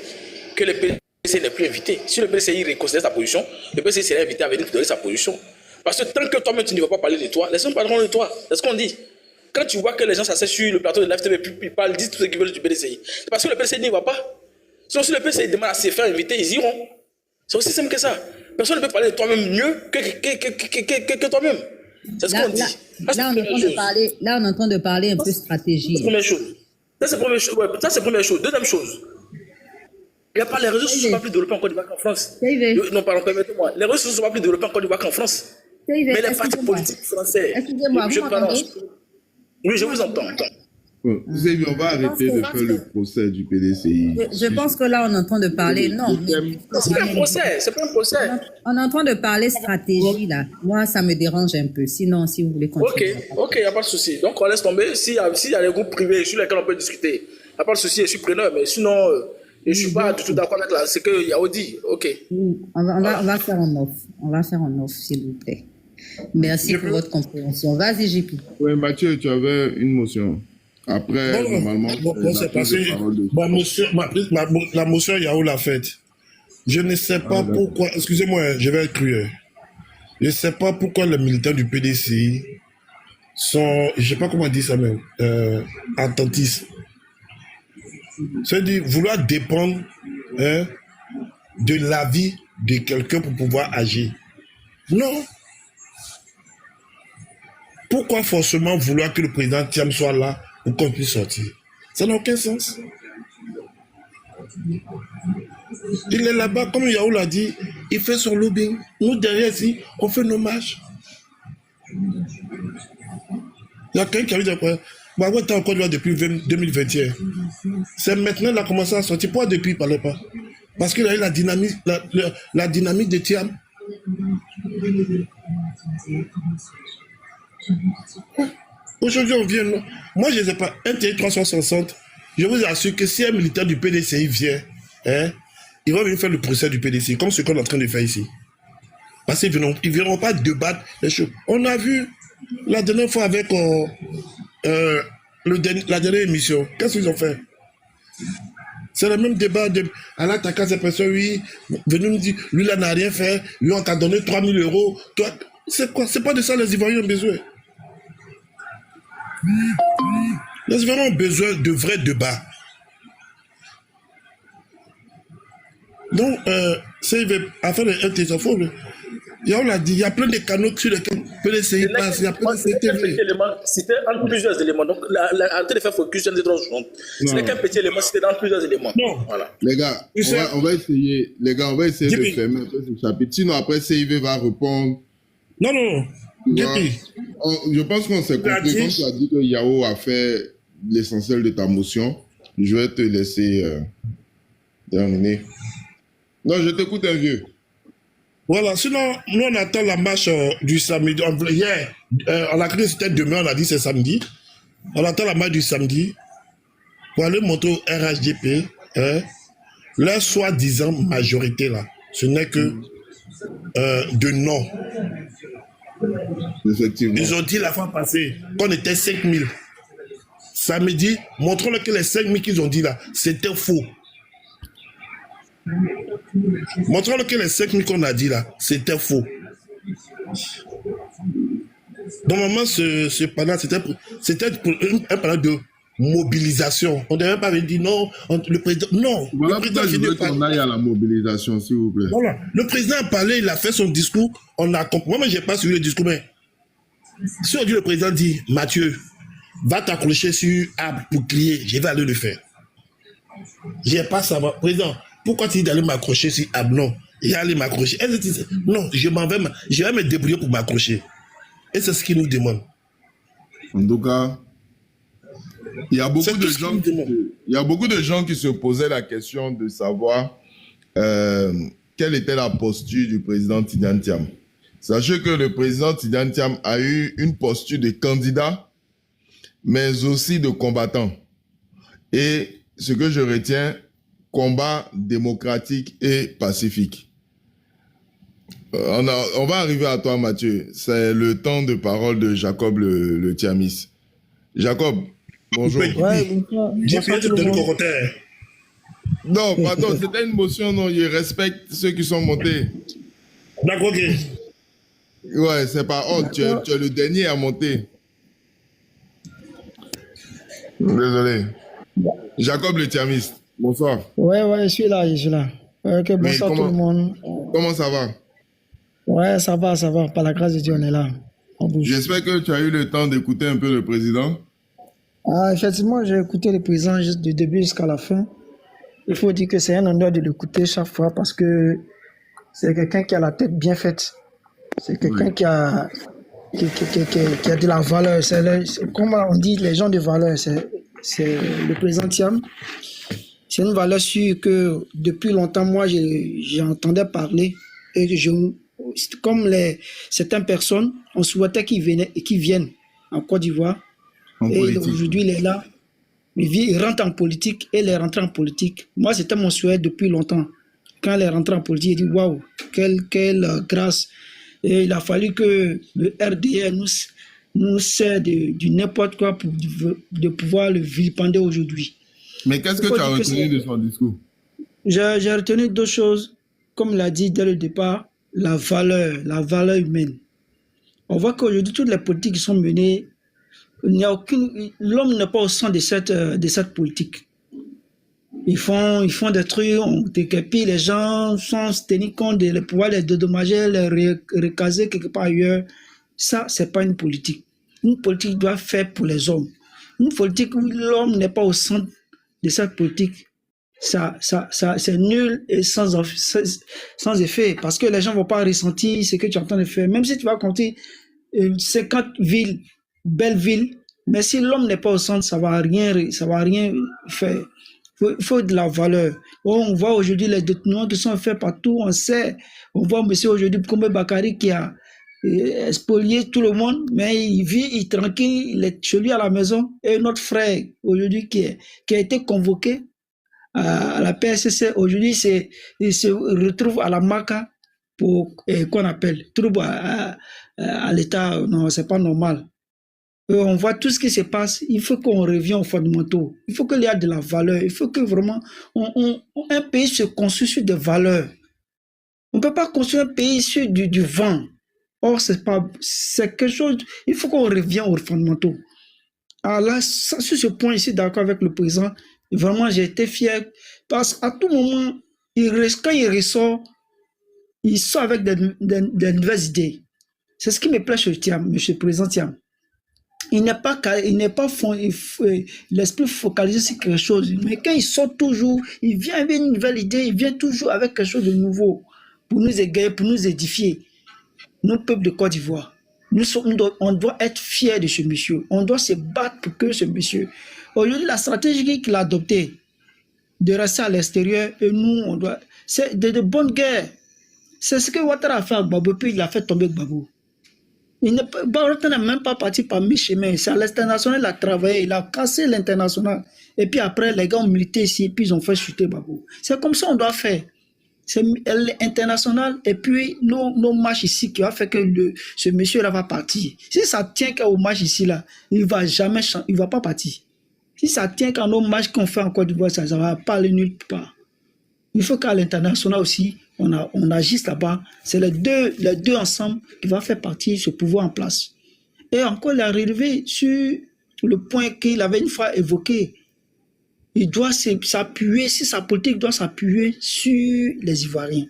que le PDC n'est plus invité. Si le PDC reconsidère sa position, le PDC serait invité à venir donner sa position. Parce que tant que toi-même tu ne vas pas parler de toi, les gens parleront de toi. C'est ce qu'on dit. Quand tu vois que les gens s'asseyent sur le plateau de l'AFTV puis ils parlent, disent tout ce qu'ils veulent du PDCI, c'est parce que le PDCI n'y va pas. Sinon, si le PDCI demande à se faire inviter, ils iront. C'est aussi simple que ça. Personne ne peut parler de toi-même mieux que toi-même. C'est ce qu'on dit. Là, on est en train de parler un peu stratégie. C'est la première chose. Ça, c'est la première chose. Deuxième chose. Il n'y a pas les réseaux sociaux ne sont pas plus développés en Côte d'Ivoire qu'en France. Non, pardon, permettez-moi. Les réseaux sociaux ne sont pas plus développés en Côte d'Ivoire qu'en France. Mais les partis politiques français. Excusez-moi, vous m'entendez? Oui, je vous entends. Zébi, on va arrêter de faire le procès du PDCI. Je pense que là, on est en train de parler. Non, c'est pas un procès. C'est pas un procès. On est en train de parler stratégie, là. Moi, ça me dérange un peu. Sinon, si vous voulez continuer. Ok, il n'y a pas de souci. Donc, on laisse tomber. S'il y a des groupes privés sur lesquels on peut discuter, il n'y a pas de souci, je suis preneur. Mais sinon, je ne suis pas du tout d'accord avec ce que Yao dit. Ok. On va faire en off. On va faire en off, s'il vous plaît. Merci pour votre compréhension. Vas-y, JP. Oui, Mathieu, tu avais une motion. Après, normalement, c'est passé. La motion, Yao l'a faite. Je ne sais pas pourquoi, excusez-moi, je vais être cru. Je ne sais pas pourquoi les militants du PDCI sont, je ne sais pas comment dire ça même, attentistes. C'est-à-dire vouloir dépendre de l'avis de quelqu'un pour pouvoir agir. Non. Pourquoi forcément vouloir que le président Thiam soit là pour qu'on puisse sortir? Ça n'a aucun sens. Il est là-bas, comme Yao l'a dit, il fait son lobbying. Nous, derrière ici, on fait nos marches. Il y a quelqu'un qui a dit après, Bago était en Côte d'Ivoire depuis 2021. C'est maintenant qu'il a commencé à sortir. Pourquoi depuis il ne parlait pas? Parce qu'il a eu la dynamique de Thiam. Aujourd'hui, on vient. Moi, je ne sais pas. Un TI 360, je vous assure que si un militaire du PDCI vient, il va venir faire le procès du PDCI, comme ce qu'on est en train de faire ici. Parce qu'ils ne viendront pas débattre les choses. On a vu la dernière fois avec la dernière émission. Qu'est-ce qu'ils ont fait? C'est le même débat. Elle attaque ces personnes, oui, venez nous dire, lui, là, n'a rien fait, lui, on t'a donné 3 000 €. Toi, c'est quoi? C'est pas de ça les Ivoiriens ont besoin. Les Ivoiriens ont besoin de vrais débats. Donc, afin de téléphone, on l'a dit, il y a plein de canaux sur lesquels PDCI passe, il y a plein de CTV. C'était entre plusieurs éléments. Donc, en train de faire focus sur les droits humains. Ce n'est qu'un petit élément, c'était dans plusieurs éléments. Non. Voilà. Les gars, on va essayer de fermer un peu ce chapitre. Sinon, après, CIV va répondre. Non. Je pense qu'on s'est compris. Quand tu as dit que Yao a fait l'essentiel de ta motion, je vais te laisser terminer. Non, je t'écoute un vieux. Voilà, sinon, nous on attend la marche du samedi. Hier, on a créé c'était demain, on a dit c'est samedi. On attend la marche du samedi pour aller montrer au RHDP leur soi-disant majorité là. Ce n'est que de non. Effectivement. Ils ont dit la fois passée qu'on était 5 000. Samedi, montrons-leur que les 5 000 qu'ils ont dit là, c'était faux. Montrons-le que les 5 000 qu'on a dit là, c'était faux. Normalement, ce panel, c'était pour un panel de mobilisation. On ne devait pas venir dire non, le président. Non, Voilà le président pourquoi je finit veux par. qu'on aille à la mobilisation, s'il vous plaît. Voilà. Le président a parlé, il a fait son discours. On a compris. Moi, je n'ai pas suivi le discours, mais si on dit le président dit Mathieu, va t'accrocher sur arbre pour crier, je vais aller le faire. Je n'ai pas savoir. Président, pourquoi tu dis d'aller m'accrocher sur arbre? Non, il aller m'accrocher. Non, je vais me débrouiller pour m'accrocher. Et c'est ce qu'il nous demande. En tout cas, il y a beaucoup C'est de tout ce qu'il gens nous qui, demande. il y a beaucoup de gens qui se posaient la question de savoir quelle était la posture du président Tidjane Thiam. Sachez que le président Tidjane Thiam a eu une posture de candidat, mais aussi de combattant. Et ce que je retiens, combat démocratique et pacifique. On va arriver à toi, Mathieu. C'est le temps de parole de Jacob le Thiamis. Jacob, bonjour. Ouais, bonsoir. J'ai Bonsoir payé tout de le monde. cocotaire. Non, pardon, c'était une motion, non, je respecte ceux qui sont montés. D'accord, ok. Ouais, c'est pas honte, tu es le dernier à monter. Désolé. Jacob le Thiamis, bonsoir. Ouais, je suis là, je suis là. Ok, bonsoir tout le monde. Comment ça va? Ouais, ça va. Par la grâce de Dieu, on est là. On bouge. J'espère que tu as eu le temps d'écouter un peu le président. Ah, effectivement, j'ai écouté le président juste du début jusqu'à la fin. Il faut dire que c'est un honneur de l'écouter chaque fois parce que c'est quelqu'un qui a la tête bien faite. C'est quelqu'un qui a de la valeur. Comme on dit, les gens de valeur, c'est le président Thiam. C'est une valeur sûre que depuis longtemps, moi, j'entendais parler. Et comme certaines personnes, on souhaitait qu'ils viennent en Côte d'Ivoire. En Et politique. aujourd'hui, il est là. Il rentre en politique et il est rentré en politique. Moi, c'était mon souhait depuis longtemps. Quand il est rentré en politique, il dit waouh, quelle grâce. Et il a fallu que le RDR nous sert du n'importe quoi de pouvoir le vilipender aujourd'hui. Mais qu'est-ce que tu as retenu de son discours? J'ai retenu deux choses. Comme il l'a dit dès le départ, la valeur humaine. On voit qu'aujourd'hui, toutes les politiques qui sont menées, l'homme n'est pas au centre de cette politique. Ils font des trucs, on décapite les gens sans tenir compte de pouvoir les dédommager, les recaser quelque part ailleurs. Ça, c'est pas une politique. Une politique doit faire pour les hommes. Une politique où l'homme n'est pas au centre de cette politique, ça c'est nul et sans effet, parce que les gens ne vont pas ressentir ce que tu es en train de faire. Même si tu vas compter 50 villes, belles villes, mais si l'homme n'est pas au centre, ça va rien faire. Il faut de la valeur. On voit aujourd'hui les détournements qui sont faits partout, on sait. On voit monsieur aujourd'hui comme Bakary qui a spolié tout le monde, mais il vit, il est tranquille, il est chez lui à la maison. Et notre frère aujourd'hui qui a été convoqué à la PSC, aujourd'hui il se retrouve à la MACA pour qu'on appelle trouble à l'État. Non, c'est pas normal. On voit tout ce qui se passe. Il faut qu'on revienne aux fondamentaux. Il faut qu'il y ait de la valeur. Il faut que vraiment un pays se construise sur des valeurs. On ne peut pas construire un pays sur du vent. Or, c'est quelque chose. Il faut qu'on revienne aux fondamentaux. Alors là, sur ce point, je suis d'accord avec le président. Vraiment, j'ai été fier parce qu'à tout moment, quand il ressort, il sort avec des nouvelles idées. C'est ce qui me plaît chez Thiam, monsieur le président Thiam. Il n'est pas l'esprit focalisé sur quelque chose, mais quand il sort toujours, il vient avec une nouvelle idée, il vient toujours avec quelque chose de nouveau pour nous égayer, pour nous édifier. Nous, peuple de Côte d'Ivoire, on doit être fiers de ce monsieur. On doit se battre pour que ce monsieur. Aujourd'hui, la stratégie qu'il a adoptée de rester à l'extérieur, et nous, c'est de bonnes guerres. C'est ce que Ouattara a fait à Gbagbo, puis il a fait tomber Gbagbo. Ouattara n'est même pas parti par mes chemins. C'est à l'international, il a travaillé, il a cassé l'international. Et puis après, les gars ont milité ici, puis ils ont fait chuter Gbagbo. C'est comme ça qu'on doit faire. C'est l'international et puis nos matchs ici qui a fait que ce monsieur-là va partir. Si ça tient qu'au match ici, là, il va jamais changer, il va pas partir. Si ça tient qu'à nos matchs qu'on fait en Côte d'Ivoire, ça va pas aller nulle part. Il faut qu'à l'international aussi, on agisse là-bas. C'est les deux ensemble qui vont faire partie de ce pouvoir en place. Et encore, il est arrivé sur le point qu'il avait une fois évoqué. Il doit s'appuyer, si sa politique doit s'appuyer sur les Ivoiriens,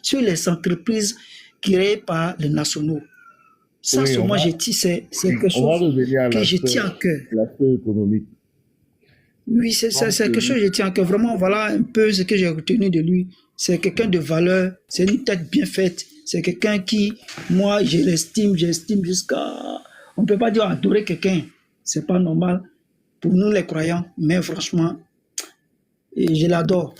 sur les entreprises créées par les nationaux. Ça, Oui, moi, c'est quelque on va chose revenir à que je l'aspect tiens à cœur. l'aspect économique. Oui, c'est quelque chose que je tiens à cœur. Vraiment, voilà un peu ce que j'ai retenu de lui. C'est quelqu'un de valeur, c'est une tête bien faite. C'est quelqu'un qui, moi, j'estime jusqu'à... On ne peut pas dire adorer quelqu'un. C'est pas normal pour nous les croyants. Mais franchement, et je l'adore.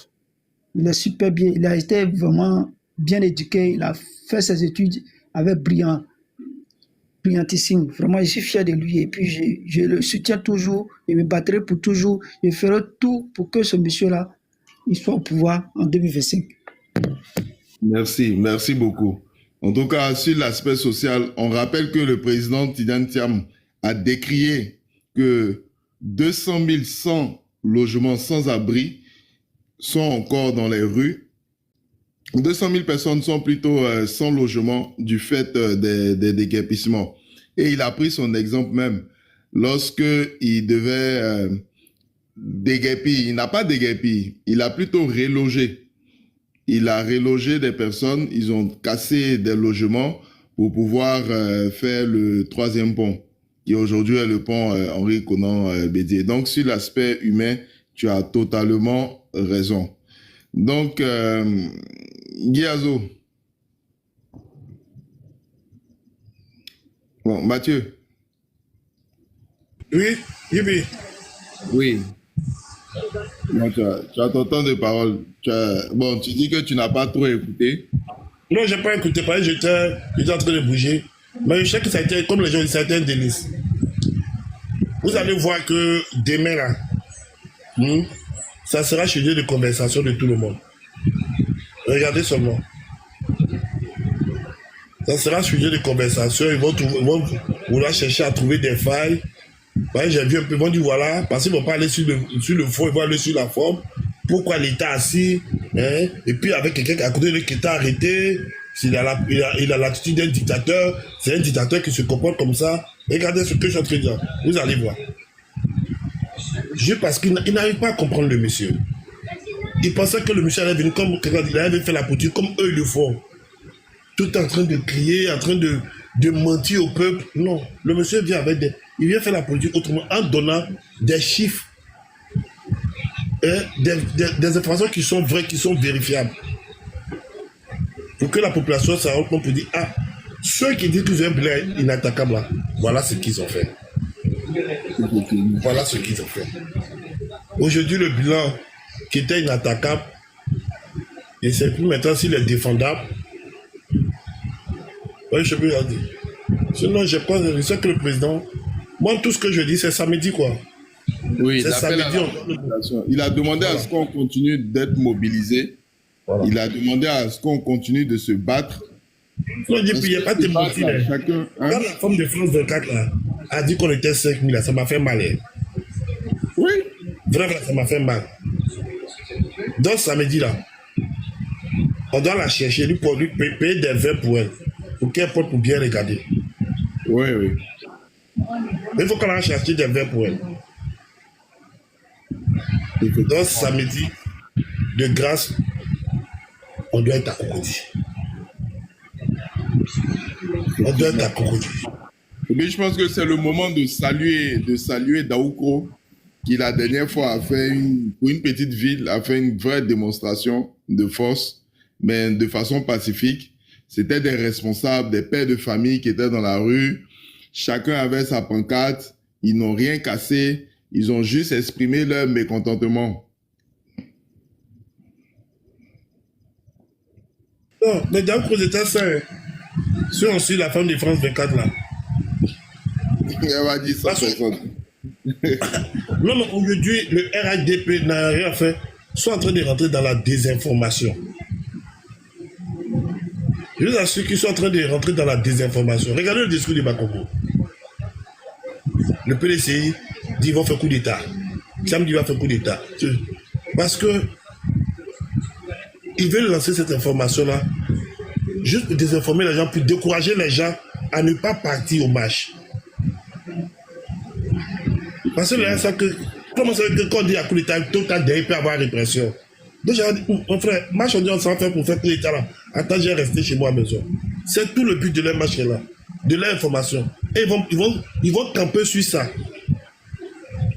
Il est super bien. Il a été vraiment bien éduqué. Il a fait ses études avec brillantissime. Vraiment, je suis fier de lui. Et puis, je le soutiens toujours. Je me battrai pour toujours. Je ferai tout pour que ce monsieur-là, il soit au pouvoir en 2025. Merci beaucoup. En tout cas, sur l'aspect social, on rappelle que le président Tidjane Thiam a décrié que 200 100 logements sans abri sont encore dans les rues. 200 000 personnes sont plutôt sans logement du fait des déguerpissements. Et il a pris son exemple même. Lorsque il devait déguerpir, il n'a pas déguerpi, il a plutôt relogé. Il a relogé des personnes, ils ont cassé des logements pour pouvoir faire le 3e pont, qui aujourd'hui est le pont Henri Konan Bédié. Donc, sur l'aspect humain, tu as totalement raison. Donc, Guiazo. Bon, Mathieu. Oui, Yibi. Oui. Non, tu as ton temps de parole. Bon, tu dis que tu n'as pas trop écouté. Non, je n'ai pas écouté, parce que j'étais en train de bouger. Mais je sais que ça a été, comme les gens disent, ça a été un délice. Vous allez voir que demain, là, ça sera sujet de conversation de tout le monde. Regardez seulement. Ça sera sujet de conversation. Ils vont vouloir chercher à trouver des failles. Ouais, j'ai vu un peu, ils vont dire voilà, parce qu'ils ne vont pas aller sur le fond, ils vont aller sur la forme. Pourquoi l'État assis, hein? Et puis avec quelqu'un à côté de lui qui est arrêté, il a l'attitude d'un dictateur, c'est un dictateur qui se comporte comme ça. Regardez ce que je suis en train de dire, vous allez voir. Juste parce qu'il n'arrive pas à comprendre le monsieur. Il pensait que le monsieur allait venir comme il avait fait la politique, comme eux le font. Tout en train de crier, en train de mentir au peuple. Non, le monsieur vient avec il vient faire la politique autrement en donnant des chiffres, des informations qui sont vraies, qui sont vérifiables. Pour que la population se rende compte pour dire, ah, ceux qui disent qu'ils ont un bilan inattaquable, là, voilà ce qu'ils ont fait. Voilà ce qu'ils ont fait. Aujourd'hui, le bilan qui était inattaquable, et c'est plus maintenant s'il est défendable. Oui, je peux le dire. Sinon, je sais que le président, moi, tout ce que je dis, c'est samedi, quoi. Oui, c'est samedi. Il a demandé à ce qu'on continue d'être mobilisé. Voilà. Il a demandé à ce qu'on continue de se battre. Non, il n'y a pas de motifs. Quand la femme de France 24 là, a dit qu'on était 5 000, ça m'a fait mal. Oui. Vraiment, ça m'a fait mal. Donc, samedi, là, on doit la chercher, lui payer des verres pour elle. Pour qu'elle porte pour bien regarder. Oui, oui. Il faut qu'on aille chercher des verres pour elle. Donc, samedi, de grâce, on doit être à Cocody. On doit être à Cocody. Mais je pense que c'est le moment de saluer Daoukro, qui la dernière fois a fait pour une petite ville, a fait une vraie démonstration de force, mais de façon pacifique. C'était des responsables, des pères de famille qui étaient dans la rue. Chacun avait sa pancarte. Ils n'ont rien cassé. Ils ont juste exprimé leur mécontentement. Non, mais dans le états sains, c'est aussi la femme de France 24 là. Elle va dire ça. Non, mais aujourd'hui, le RHDP n'a rien fait. Ils sont en train de rentrer dans la désinformation. Je vous assure qu'ils sont en train de rentrer dans la désinformation. Regardez le discours de Bakongo. Le PDCI dit qu'ils vont faire coup d'État. Sam dit qu'il va faire coup d'État. Parce que ils veulent lancer cette information-là, juste pour désinformer les gens, pour décourager les gens à ne pas partir au match. Parce que là, ça que, comment ça veut dire que quand on dit à coup d'État, tout à il peut avoir répression. Donc j'ai dit, mon frère, match on dit on s'en fait pour faire coup d'État là. Attends, j'ai resté chez moi à la maison. C'est tout le but de leur match là, de leur information. Et ils vont camper sur ça.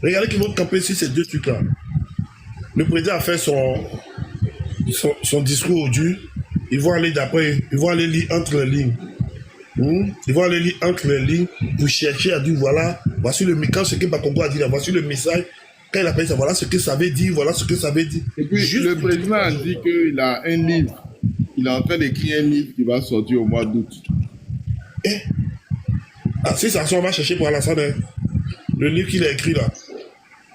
Regardez qu'ils vont camper sur ces deux trucs là. Le président a fait son discours aujourd'hui. Ils vont aller d'après, ils vont aller lire entre les lignes. Ils vont aller lire entre les lignes pour chercher à dire voilà, voici le quand ce que Bakongo a dit là, voici le message. Quand il appelle ça, voilà ce que ça veut dire, voilà ce que ça veut dire. Et puis, le président a dit qu'il a un livre. Il est en train d'écrire un livre qui va sortir au mois d'août. Si ça sort, on va chercher pour Alassane. Hein. Le livre qu'il a écrit là.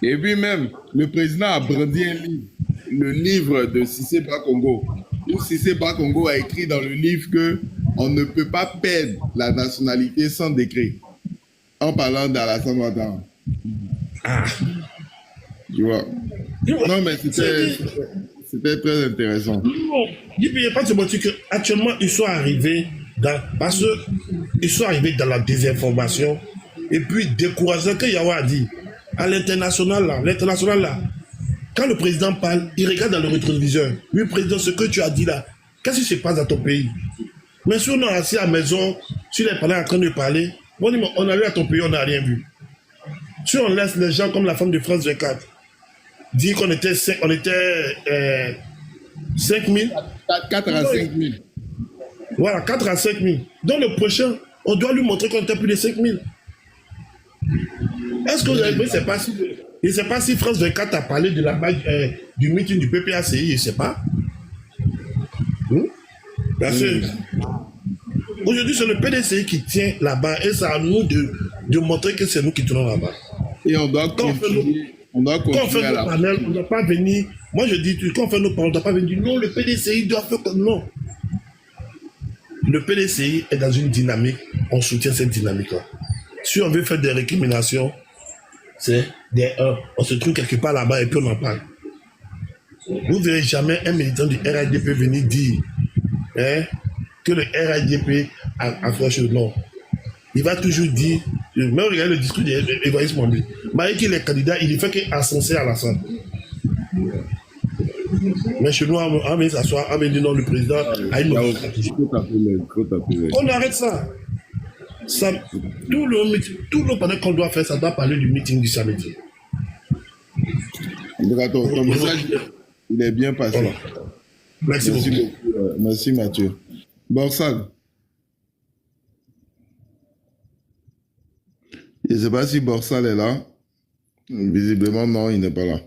Et puis même, le président a brandi un livre. Le livre de Cissé Bakongo. Où Cissé Bakongo a écrit dans le livre que on ne peut pas perdre la nationalité sans décret. En parlant d'Alassane Ouattara. Tu vois. Non, mais c'était très intéressant. Il n'y a pas de motif qu'actuellement, ils sont arrivés parce qu'ils sont arrivés dans la désinformation et puis décourageant que Yawa a dit à l'international là, quand le président parle, il regarde dans le rétroviseur. Oui, président, ce que tu as dit là, qu'est-ce qui se passe dans ton pays? Mais si on est assis à la maison, si les parents sont en train de parler, on a allé à ton pays, on n'a rien vu. Si on laisse les gens comme la femme de France 24 dire qu'on était 5 000. 4 à 5 000. Voilà, 4 à 5 000. Donc le prochain, on doit lui montrer qu'on était plus de 5 000. Est-ce que vous avez vu, je ne sais pas si France 24 a parlé de la bague du meeting du PPACI, je ne sais pas. Parce que aujourd'hui, c'est le PDCI qui tient là-bas et c'est à nous de montrer que c'est nous qui tenons là-bas. Et on doit continuer. Quand on fait nos panels, on ne doit pas venir. Moi, je dis, quand on fait nos panels, on ne doit pas venir. Non, le PDCI doit faire comme non. Le PDCI est dans une dynamique, on soutient cette dynamique-là. Si on veut faire des récriminations, c'est on se trouve quelque part là-bas et puis on en parle. Vous ne verrez jamais un militant du RIDP venir dire que le RIDP a fait chose. Non. Il va toujours dire, même regardez le discours d'Évariste Mwambi. Malgré qu'il est candidat, il ne fait qu'ascenser à l'Assemblée. Mais chez nous, on va s'asseoir, on va dire non, le président a une autre stratégie. On arrête ça. Tout le panel qu'on doit faire, ça doit parler du meeting du samedi. Ton message, il est bien passé. Voilà. Merci beaucoup. Merci Mathieu. Borsal. Je ne sais pas si Borsal est là. Visiblement, non, il n'est pas là.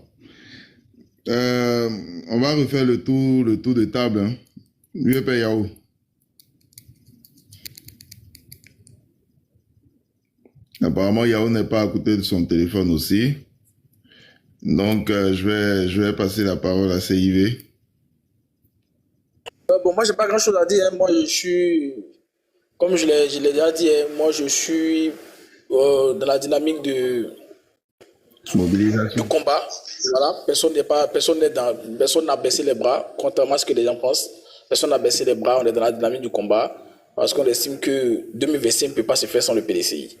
On va refaire le tour de table. Hein. UEP Yao. Apparemment, Yao n'est pas à côté de son téléphone aussi. Donc, je vais passer la parole à CIV. Bon, moi, je n'ai pas grand-chose à dire. Hein. Moi, je suis, comme je l'ai déjà dit, hein, moi, je suis dans la dynamique de combat. Voilà. Personne n'a baissé les bras, contrairement à ce que les gens pensent. Personne n'a baissé les bras. On est dans la dynamique du combat parce qu'on estime que 2025 ne peut pas se faire sans le PDCI.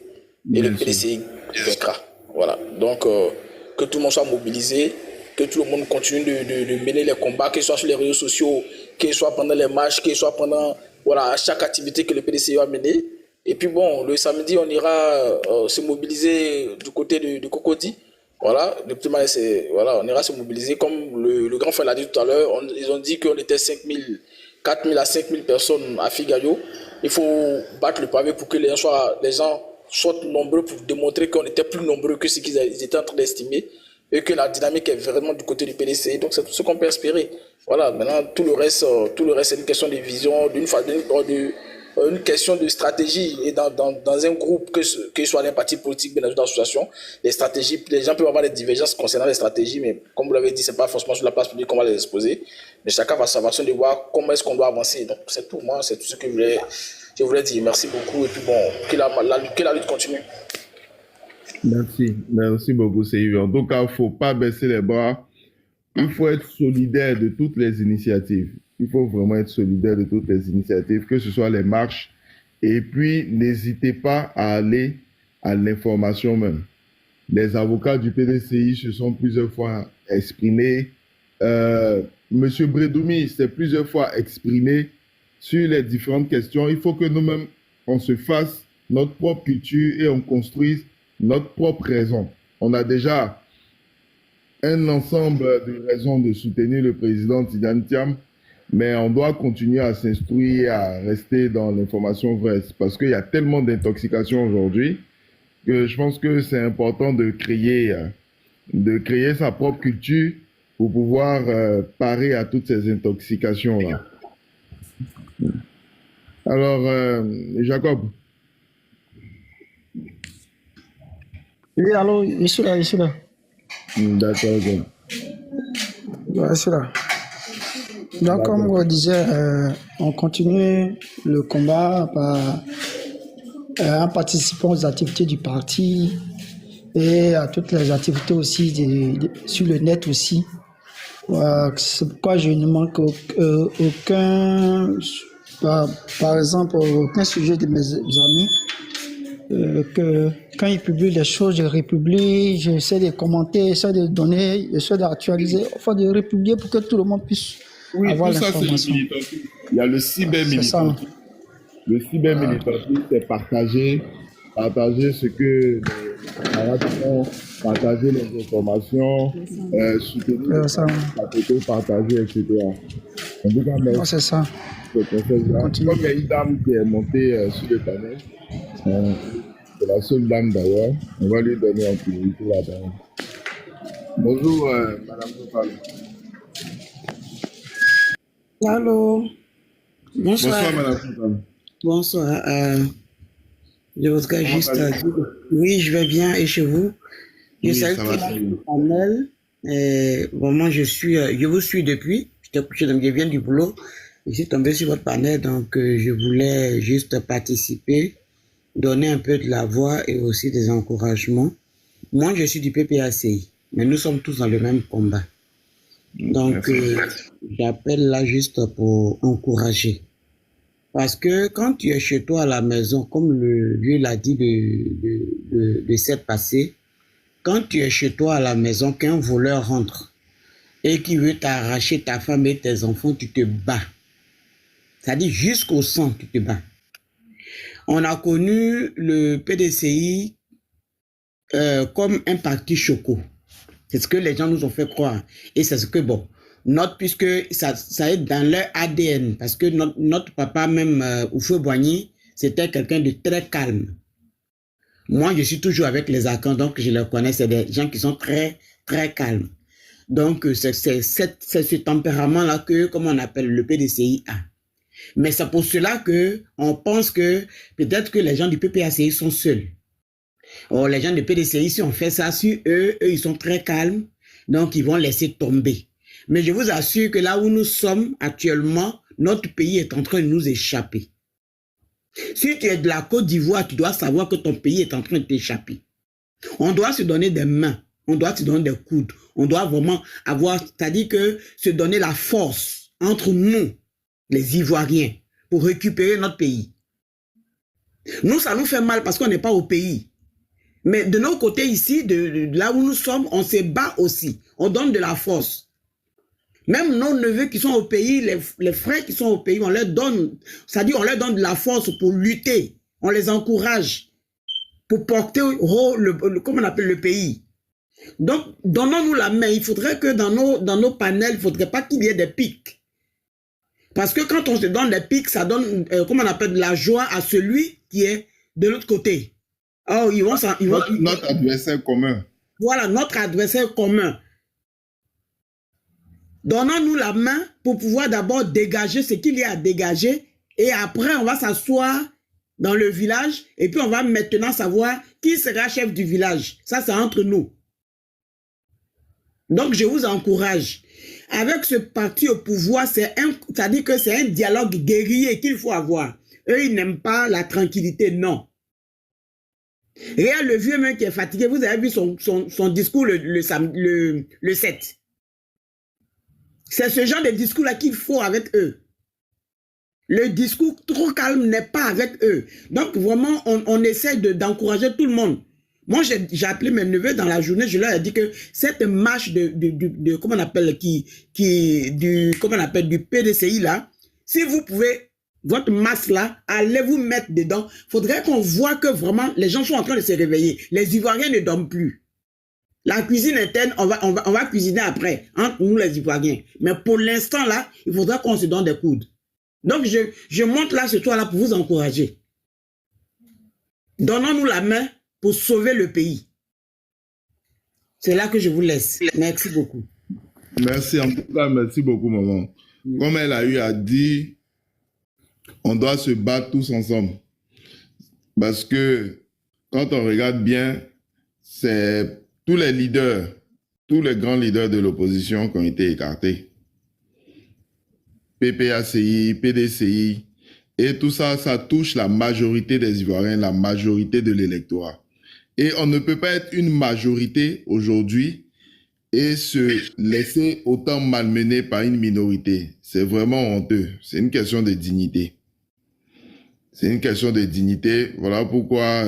Et le PDCI vaincra. Voilà. Donc, que tout le monde soit mobilisé, que tout le monde continue de mener les combats, que ce soit sur les réseaux sociaux, que ce soit pendant les matchs, que ce soit pendant chaque activité que le PDCI va mener. Et puis bon, le samedi, on ira se mobiliser du côté de Cocody. Voilà, on ira se mobiliser comme le grand frère l'a dit tout à l'heure. Ils ont dit qu'on était 4 000 à 5 000 personnes à Figayo. Il faut battre le pavé pour que les gens soient nombreux pour démontrer qu'on était plus nombreux que ce qu'ils étaient en train d'estimer et que la dynamique est vraiment du côté du PDC. Donc c'est tout ce qu'on peut espérer. Voilà, maintenant tout le reste c'est une question de vision, une question de stratégie. Et dans un groupe, que ce soit un parti politique, dans une association, les stratégies, les gens peuvent avoir des divergences concernant les stratégies, mais comme vous l'avez dit, c'est pas forcément sur la place publique qu'on va les exposer. Mais chacun va savoir de voir comment est-ce qu'on doit avancer. Donc c'est tout, moi, c'est tout ce que je voulais dire. Merci beaucoup et puis bon, que la lutte continue. Merci beaucoup, CIV. En tout cas, il ne faut pas baisser les bras. Il faut être solidaire de toutes les initiatives. il faut vraiment être solidaire de toutes les initiatives, que ce soit les marches. Et puis, n'hésitez pas à aller à l'information même. Les avocats du PDCI se sont plusieurs fois exprimés. Monsieur Bredoumi s'est plusieurs fois exprimé sur les différentes questions. Il faut que nous-mêmes, on se fasse notre propre culture et on construise notre propre raison. On a déjà un ensemble de raisons de soutenir le président Tidjane Thiam, mais on doit continuer à s'instruire et à rester dans l'information vraie, parce qu'il y a tellement d'intoxication aujourd'hui que je pense que c'est important de créer sa propre culture pour pouvoir parer à toutes ces intoxications-là. Alors, Jacob. Oui, allô, je suis là, je suis là. D'accord, ok. Ouais, je suis là. Donc, comme on disait, on continue le combat en participant aux activités du parti et à toutes les activités aussi sur le net aussi. C'est pourquoi je ne manque aucun, par exemple, aucun sujet de mes amis. Que quand ils publient des choses, je republie, j'essaie de commenter, j'essaie de donner, j'essaie d'actualiser, enfin de republier pour que tout le monde puisse avoir l'information. Il y a le cybermilitantisme. Le cybermilitantisme, c'est partager ce que les camarades font, partager les informations, soutenir les partager, etc. En tout cas, mais c'est ça. Comme il y a une dame qui est montée sur le panel, c'est la seule dame d'ailleurs, on va lui donner en priorité la dame. Bonjour, Madame Sofale. Allô. Bonsoir. Bonsoir, Madame Sofale. Bonsoir. Je voudrais juste dire, oui, je vais bien, et chez vous? Je salue le panel. Vraiment, je vous suis depuis. Je viens du boulot. Je suis tombé sur votre panel, donc je voulais juste participer, donner un peu de la voix et aussi des encouragements. Moi, je suis du PPACI, mais nous sommes tous dans le même combat. Donc, j'appelle là juste pour encourager. Parce que quand tu es chez toi à la maison, comme le vieux l'a dit de cette passé, quand tu es chez toi à la maison, qu'un voleur rentre et qui veut t'arracher ta femme et tes enfants, tu te bats. C'est-à-dire jusqu'au sang, tu te bats. On a connu le PDCI comme un parti choco. C'est ce que les gens nous ont fait croire. Et c'est ce que, bon, puisque ça est dans leur ADN, parce que notre papa, même Oufou Boigny, c'était quelqu'un de très calme. Moi, je suis toujours avec les Akans, donc je les connais, c'est des gens qui sont très, très calmes. Donc, c'est ce tempérament-là que, comme on appelle, le PDCI a. Mais c'est pour cela qu'on pense que peut-être que les gens du PPACI sont seuls. Or, les gens du PDCI, si on fait ça sur eux, ils sont très calmes, donc ils vont laisser tomber. Mais je vous assure que là où nous sommes actuellement, notre pays est en train de nous échapper. Si tu es de la Côte d'Ivoire, tu dois savoir que ton pays est en train de t'échapper. On doit se donner des mains, on doit se donner des coudes, on doit vraiment avoir, c'est-à-dire que se donner la force entre nous, les Ivoiriens, pour récupérer notre pays. Nous, ça nous fait mal parce qu'on n'est pas au pays. Mais de nos côtés ici, de là où nous sommes, on se bat aussi. On donne de la force. Même nos neveux qui sont au pays, les frères qui sont au pays, on leur donne, c'est-à-dire on leur donne de la force pour lutter. On les encourage pour porter comme on appelle le pays. Donc, donnons-nous la main. Il faudrait que dans nos panels, il ne faudrait pas qu'il y ait des pics. Parce que quand on se donne des pics, ça donne, comme on appelle, de la joie à celui qui est de l'autre côté. Oh, notre adversaire commun. Voilà, notre adversaire commun. Donnons-nous la main pour pouvoir d'abord dégager ce qu'il y a à dégager et après on va s'asseoir dans le village et puis on va maintenant savoir qui sera chef du village. Ça, c'est entre nous. Donc, je vous encourage. Avec ce parti au pouvoir, c'est-à-dire que c'est un dialogue guerrier qu'il faut avoir. Eux, ils n'aiment pas la tranquillité, non. Regarde le vieux mec qui est fatigué. Vous avez vu son discours le 7. C'est ce genre de discours-là qu'il faut avec eux. Le discours trop calme n'est pas avec eux. Donc, vraiment, on essaie d'encourager tout le monde. Moi, j'ai appelé mes neveux dans la journée, je leur ai dit que cette marche comment on appelle, comment on appelle, du PDCI là, si vous pouvez, votre masse là, allez vous mettre dedans. Faudrait qu'on voit que vraiment, les gens sont en train de se réveiller. Les Ivoiriens ne dorment plus. La cuisine interne, on va cuisiner après, entre nous les Ivoiriens. Mais pour l'instant là, il faudra qu'on se donne des coudes. Donc, je monte là ce soir là pour vous encourager. Donnons-nous la main pour sauver le pays. C'est là que je vous laisse. Merci beaucoup. Merci, en tout cas, merci beaucoup, maman. Comme elle a eu à dire, on doit se battre tous ensemble. Parce que quand on regarde bien, c'est tous les leaders, tous les grands leaders de l'opposition qui ont été écartés. PPACI, PDCI, et tout ça, ça touche la majorité des Ivoiriens, la majorité de l'électorat. Et on ne peut pas être une majorité aujourd'hui et se laisser autant malmener par une minorité. C'est vraiment honteux. C'est une question de dignité. C'est une question de dignité. Voilà pourquoi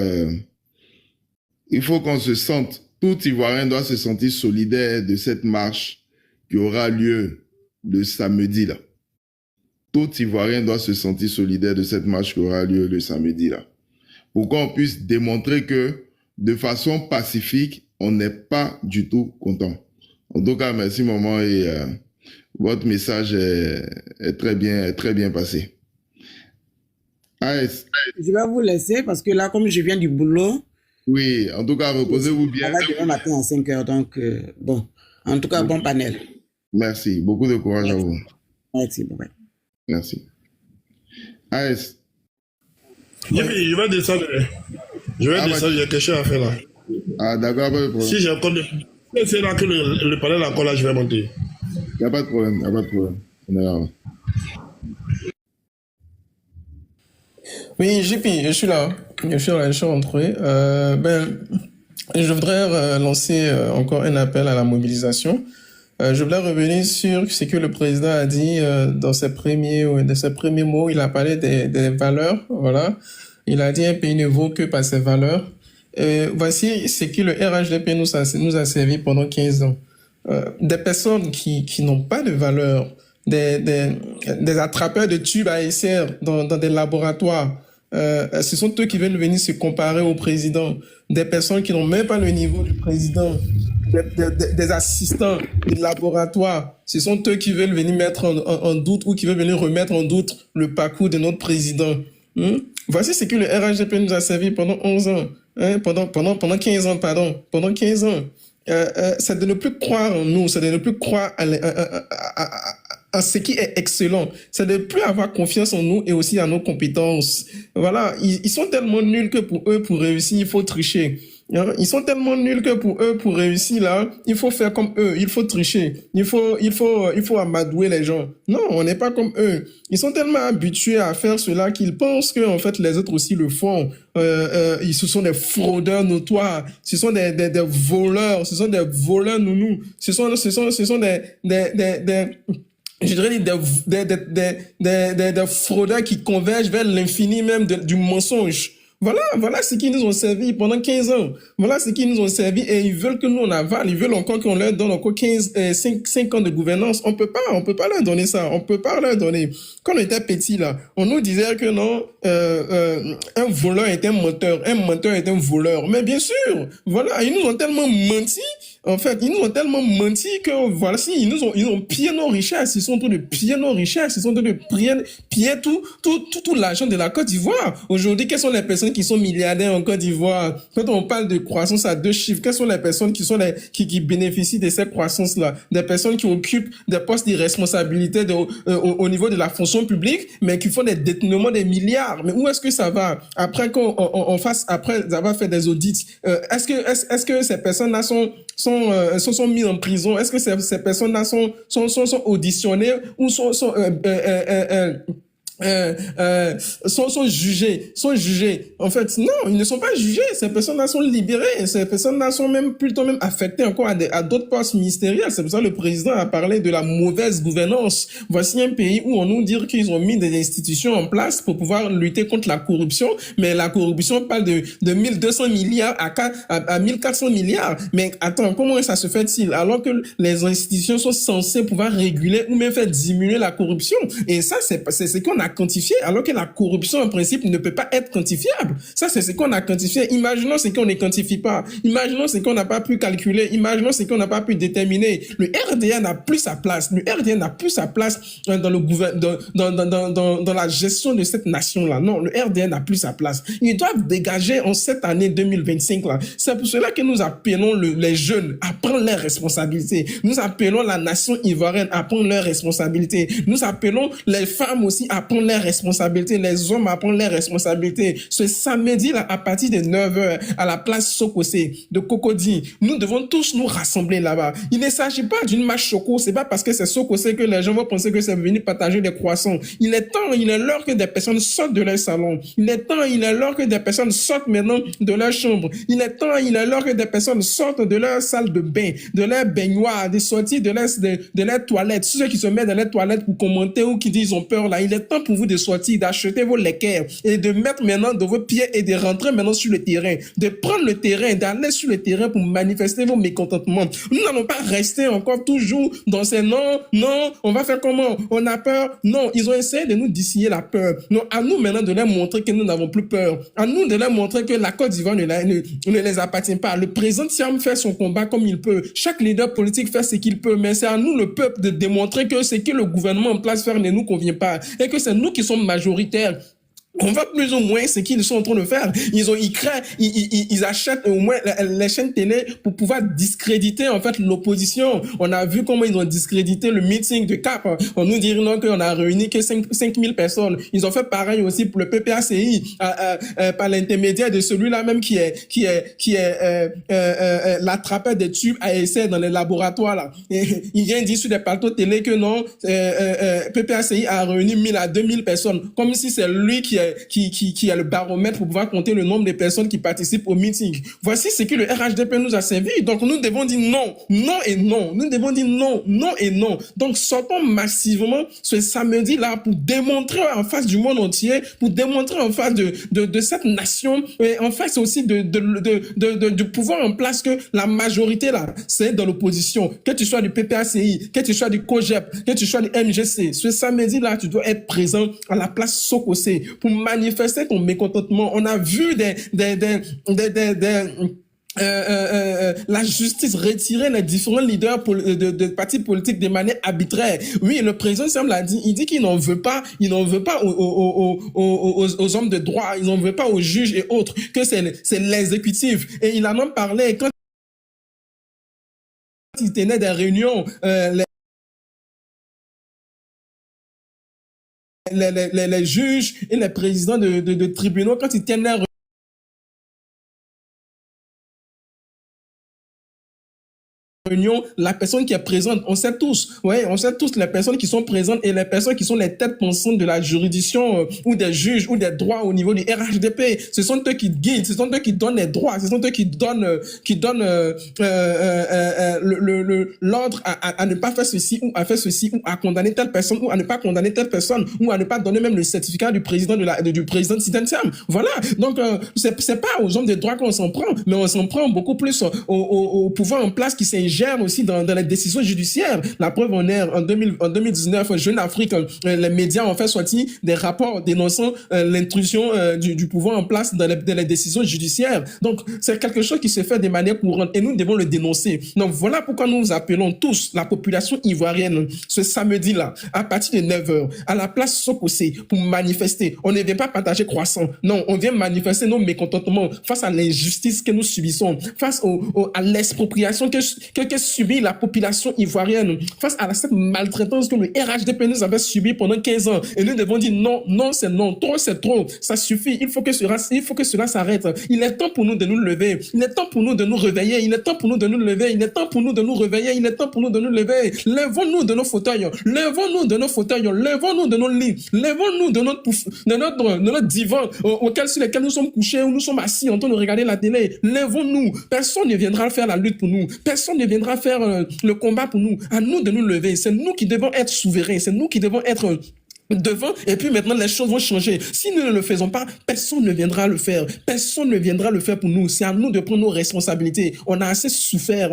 il faut qu'on se sente, tout Ivoirien doit se sentir solidaire de cette marche qui aura lieu le samedi là. Tout Ivoirien doit se sentir solidaire de cette marche qui aura lieu le samedi là. Pour qu'on puisse démontrer que de façon pacifique, on n'est pas du tout content. En tout cas, merci maman et votre message est très bien passé. AS. Je vais vous laisser parce que là, comme je viens du boulot. Oui, en tout cas, reposez-vous bien. On va demain matin à 5 heures, donc bon. En tout cas, bon panel. Merci, beaucoup de courage à vous. Merci, bye. Merci. AS. Je vais descendre. Je vais descendre, il y a quelque chose à faire là. Ah, d'accord, pas de problème. Si j'ai encore c'est là que le panel est encore là, je vais monter. Il n'y a pas de problème, On est là. Oui, JP, je suis là. Je suis rentré. Je voudrais lancer encore un appel à la mobilisation. Je voudrais revenir sur ce que le président a dit dans ses premiers mots. Il a parlé des valeurs, voilà. Il a dit un pays ne vaut que par ses valeurs. Voici ce que le RHDP nous a servi pendant 15 ans. Des personnes qui n'ont pas de valeurs, des attrapeurs de tubes à essai dans des laboratoires. Ce sont eux qui veulent venir se comparer au président. Des personnes qui n'ont même pas le niveau du président. Des assistants des laboratoires. Ce sont eux qui veulent venir mettre en doute ou qui veulent venir remettre en doute le parcours de notre président. Voici ce que le RHDP nous a servi pendant 11 ans. Pendant 15 ans, pardon. Pendant 15 ans. C'est de ne plus croire en nous, c'est de ne plus croire à ce qui est excellent. C'est de ne plus avoir confiance en nous et aussi à nos compétences. Voilà, ils sont tellement nuls que pour eux, pour réussir, il faut tricher. Ils sont tellement nuls que pour eux, pour réussir là, il faut faire comme eux, il faut tricher, il faut amadouer les gens. Non, on n'est pas comme eux. Ils sont tellement habitués à faire cela qu'ils pensent que en fait les autres aussi le font. Ce sont des fraudeurs notoires, ce sont des voleurs, ce sont des voleurs nounous, ce sont je dirais des fraudeurs qui convergent vers l'infini même du mensonge. Voilà ce qu'ils nous ont servi pendant 15 ans. Voilà ce qu'ils nous ont servi et ils veulent que nous on avale. Ils veulent encore qu'on leur donne encore 5 ans de gouvernance. On peut pas leur donner ça. On peut pas leur donner. Quand on était petit là, on nous disait que non, un voleur est un menteur est un voleur. Mais bien sûr, voilà, ils nous ont tellement menti. En fait, ils nous ont tellement menti que voilà, si ils ont pillé nos richesses, ils sont en train de piller nos richesses, ils sont en train de piller tout l'argent de la Côte d'Ivoire. Aujourd'hui, quelles sont les personnes qui sont milliardaires en Côte d'Ivoire? Quand on parle de croissance à 2 chiffres, quelles sont les personnes qui bénéficient de cette croissance-là? Des personnes qui occupent des postes de responsabilité au niveau de la fonction publique, mais qui font des détournements des milliards. Mais où est-ce que ça va? Après après avoir fait des audits, est-ce que ces personnes-là sont mis en prison? Est-ce que ces personnes-là sont auditionnées ou sont jugés. En fait, non, ils ne sont pas jugés. Ces personnes-là sont libérées. Ces personnes-là sont même plutôt même affectées encore à d'autres postes ministériels. C'est pour ça que le président a parlé de la mauvaise gouvernance. Voici un pays où on nous dit qu'ils ont mis des institutions en place pour pouvoir lutter contre la corruption, mais la corruption parle de 1200 milliards à 1400 milliards. Mais attends, comment ça se fait-il alors que les institutions sont censées pouvoir réguler ou même faire diminuer la corruption? Et ça, c'est ce qu'on a quantifié, alors que la corruption, en principe, ne peut pas être quantifiable. Ça, c'est ce qu'on a quantifié. Imaginons ce qu'on ne quantifie pas. Imaginons ce qu'on n'a pas pu calculer. Imaginons ce qu'on n'a pas pu déterminer. Le RDA n'a plus sa place. Le RDA n'a plus sa place dans le dans la gestion de cette nation-là. Non, le RDA n'a plus sa place. Ils doivent dégager en cette année 2025 là. C'est pour cela que nous appelons les jeunes à prendre leurs responsabilités. Nous appelons la nation ivoirienne à prendre leurs responsabilités. Nous appelons les femmes aussi à prendre leurs responsabilités, les hommes à prendre leurs responsabilités. Ce samedi-là, à partir de 9h, à la place Sokosé de Cocody, nous devons tous nous rassembler là-bas. Il ne s'agit pas d'une marche Choco, c'est pas parce que c'est Sokosé que les gens vont penser que c'est venu partager des croissants. Il est l'heure que des personnes sortent de leur salon. Il est l'heure que des personnes sortent maintenant de leur chambre. Il est l'heure que des personnes sortent de leur salle de bain, de leur baignoire, de sortir de leur toilette. Ceux qui se mettent dans les toilettes pour commenter ou qui disent ils ont peur là, il est temps pour vous de sortir, d'acheter vos l'équerre et de mettre maintenant de vos pieds et de rentrer maintenant sur le terrain, de prendre le terrain, d'aller sur le terrain pour manifester vos mécontentements. Nous n'allons pas rester encore toujours dans ces non, on va faire comment? On a peur? Non, ils ont essayé de nous distiller la peur. Non, à nous maintenant de leur montrer que nous n'avons plus peur. À nous de leur montrer que la Côte d'Ivoire ne les appartient pas. Le président Thiam fait son combat comme il peut. Chaque leader politique fait ce qu'il peut, mais c'est à nous, le peuple, de démontrer que ce que le gouvernement en place fait ne nous convient pas et que c'est nous qui sommes majoritaires. On voit plus ou moins ce qu'ils sont en train de faire. Ils achètent au moins les chaînes télé pour pouvoir discréditer en fait l'opposition. On a vu comment ils ont discrédité le meeting de Cap. On nous dit non qu'on a réuni que 5000 personnes. Ils ont fait pareil aussi pour le PPACI par l'intermédiaire de celui-là même qui est l'attrapeur des tubes à essai dans les laboratoires là. Et il vient dire sur des plateaux télé que non, PPACI a réuni 1000 à 2000 personnes, comme si c'est lui qui a le baromètre pour pouvoir compter le nombre de personnes qui participent au meeting. Voici ce que le RHDP nous a servi. Donc nous devons dire non, non et non. Nous devons dire non, non et non. Donc sortons massivement ce samedi-là pour démontrer en face du monde entier, pour démontrer en face de cette nation, et en face aussi du pouvoir en place que la majorité là, c'est dans l'opposition. Que tu sois du PPACI, que tu sois du COGEP, que tu sois du MGC, ce samedi-là, tu dois être présent à la place Sokosé pour manifester ton mécontentement. On a vu la justice retirer les différents leaders de partis politiques de manière arbitraire. Oui, le président Sam l'a dit, il dit qu'il n'en veut pas aux hommes de droit, il n'en veut pas aux juges et autres, que c'est l'exécutif. Et il en a parlé quand il tenait des réunions, les juges et les présidents de tribunaux, quand ils tiennent leur réunion, la personne qui est présente, on sait tous les personnes qui sont présentes et les personnes qui sont les têtes pensantes de la juridiction ou des juges ou des droits au niveau du RHDP. Ce sont eux qui guident, ce sont eux qui donnent les droits, ce sont eux qui donnent l'ordre à ne pas faire ceci ou à faire ceci ou à condamner telle personne ou à ne pas condamner telle personne ou à ne pas donner même le certificat du président du président Tidentiam. Voilà. Donc c'est pas aux hommes de droit qu'on s'en prend, mais on s'en prend beaucoup plus au pouvoir en place qui s'ingère aussi dans les décisions judiciaires. La preuve en est en 2019, Jeune Afrique, les médias ont fait sortir des rapports dénonçant l'intrusion du pouvoir en place dans les décisions judiciaires. Donc c'est quelque chose qui se fait de manière courante et nous devons le dénoncer. Donc voilà pourquoi nous appelons tous la population ivoirienne ce samedi-là à partir de 9h à la place Sokosé pour manifester. On ne vient pas partager croissant. Non, on vient manifester nos mécontentements face à l'injustice que nous subissons, face à l'expropriation que que subit la population ivoirienne face à cette maltraitance que le RHDP nous avait subi pendant 15 ans. Et nous devons dire non, non, c'est non, trop, c'est trop. Ça suffit. Il faut que cela s'arrête. Il est temps pour nous de nous lever. Il est temps pour nous de nous réveiller. Il est temps pour nous de nous lever. Il est temps pour nous de nous réveiller. Il est temps pour nous de nous lever. Lèvons-nous de nos fauteuils. Lèvons-nous de nos fauteuils. Lèvons-nous de nos lits. Lèvons-nous de notre divan sur lequel nous sommes couchés, où nous sommes assis en train de regarder la télé. Lèvons-nous. Personne ne viendra faire la lutte pour nous. Personne ne viendra faire le combat pour nous. À nous de nous lever. C'est nous qui devons être souverains. C'est nous qui devons être devant, et puis maintenant les choses vont changer. Si nous ne le faisons pas, personne ne viendra le faire. Personne ne viendra le faire pour nous. C'est à nous de prendre nos responsabilités. On a assez souffert,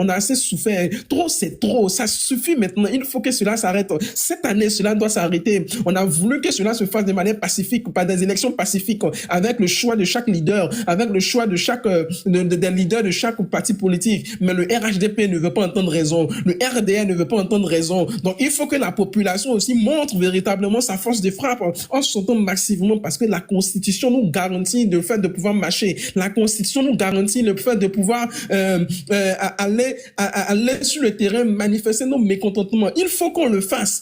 Trop, c'est trop. Ça suffit maintenant. Il faut que cela s'arrête. Cette année, cela doit s'arrêter. On a voulu que cela se fasse de manière pacifique, par des élections pacifiques, avec le choix de chaque leader, avec le choix de chaque des leaders de chaque parti politique. Mais le RHDP ne veut pas entendre raison. Le RDR ne veut pas entendre raison. Donc il faut que la population aussi montre véritablement sa force de frappe en sautant massivement, parce que la Constitution nous garantit le fait de pouvoir marcher. La Constitution nous garantit le fait de pouvoir aller sur le terrain, manifester nos mécontentements. Il faut qu'on le fasse.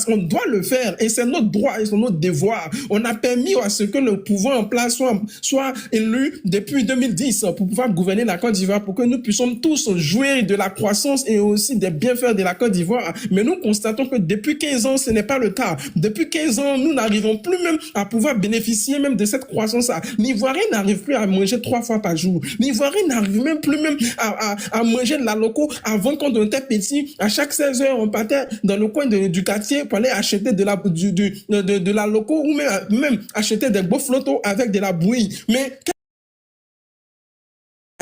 On doit le faire. Et c'est notre droit et c'est notre devoir. On a permis à ce que le pouvoir en place soit élu depuis 2010 pour pouvoir gouverner la Côte d'Ivoire, pour que nous puissions tous jouir de la croissance et aussi des bienfaits de la Côte d'Ivoire. Mais nous constatons que depuis 15 ans, ce n'est pas le cas. Depuis 15 ans, nous n'arrivons plus même à pouvoir bénéficier même de cette croissance-là. L'Ivoirien n'arrive plus à manger 3 fois par jour. L'Ivoirien n'arrive même plus à manger de la loco. Avant, quand on était petit, à chaque 16 heures, on partait dans le coin du quartier pour aller acheter de la loco, ou même acheter des beaux flottos avec de la bouillie. Mais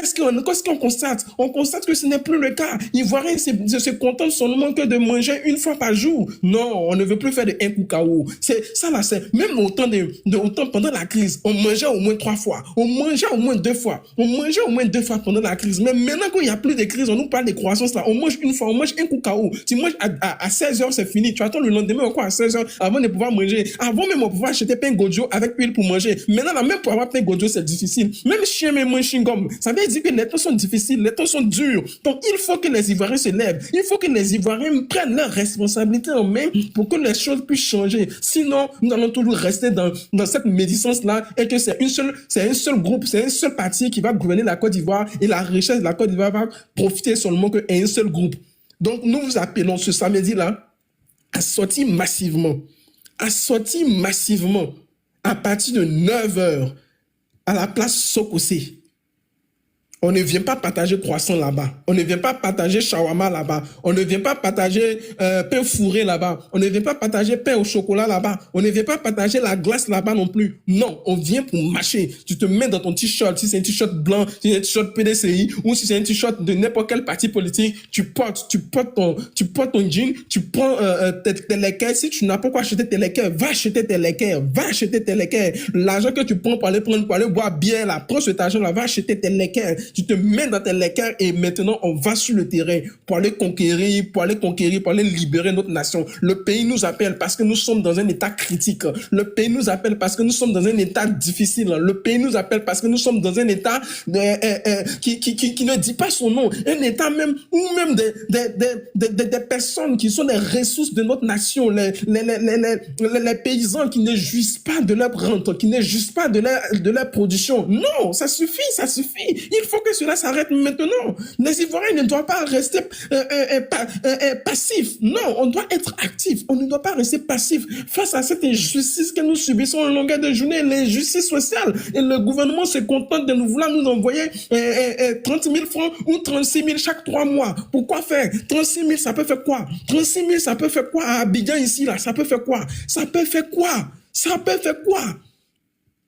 qu'est-ce qu'on constate? On constate que ce n'est plus le cas. Ivoiriens se contentent seulement que de manger 1 fois par jour. Non, on ne veut plus faire de un coup KO. C'est ça là, c'est même autant pendant la crise, on mangeait au moins 3 fois. On mangeait au moins 2 fois. On mangeait au moins 2 fois pendant la crise. Mais maintenant qu'il n'y a plus de crise, on nous parle de croissance là. On mange 1 fois, on mange un coup KO. Tu manges à 16 heures, c'est fini. Tu attends le lendemain encore à 16 heures avant de pouvoir manger. Avant même, on pouvait acheter pain gojo avec huile pour manger. Maintenant, là, même pour avoir pain gojo, c'est difficile. Même chien, même mange chewing-gum. Ça veut dire que les temps sont difficiles, les temps sont durs. Donc, il faut que les Ivoiriens se lèvent. Il faut que les Ivoiriens prennent leurs responsabilités en main pour que les choses puissent changer. Sinon, nous allons toujours rester dans cette médisance-là et que c'est un seul groupe, c'est un seul parti qui va gouverner la Côte d'Ivoire et la richesse de la Côte d'Ivoire va profiter seulement qu'à un seul groupe. Donc, nous vous appelons ce samedi-là à sortir massivement à partir de 9h à la place Sokosé. On ne vient pas partager croissant là-bas. On ne vient pas partager shawarma là-bas. On ne vient pas partager pain fourré là-bas. On ne vient pas partager pain au chocolat là-bas. On ne vient pas partager la glace là-bas non plus. Non, on vient pour marcher. Tu te mets dans ton t-shirt, si c'est un t-shirt blanc, si c'est un t-shirt PDCI, ou si c'est un t-shirt de n'importe quel parti politique, tu portes ton jean, tu prends tes laquais. Si tu n'as pas quoi acheter tes laquais, va acheter tes laquais. L'argent que tu prends pour aller boire bière là, prends cet argent-là, va acheter tes laquais. Tu te mets dans tes laquais et maintenant on va sur le terrain pour aller conquérir, pour aller libérer notre nation. Le pays nous appelle parce que nous sommes dans un état critique. Le pays nous appelle parce que nous sommes dans un état difficile. Le pays nous appelle parce que nous sommes dans un état qui ne dit pas son nom. Un état même où même des personnes qui sont des ressources de notre nation, les paysans qui ne jouissent pas de leur rente, qui ne jouissent pas de leur production. Non, ça suffit. Il faut que cela s'arrête maintenant. Les Ivoiriens ne doivent pas rester passifs. Non, on doit être actifs. On ne doit pas rester passifs face à cette injustice que nous subissons en longueur de journée, l'injustice sociale. Et le gouvernement se contente de nous vouloir nous envoyer 30 000 francs ou 36 000 chaque 3 mois. Pourquoi faire? 36 000, ça peut faire quoi? 36 000, ça peut faire quoi? À Abidjan ici, là, ça peut faire quoi?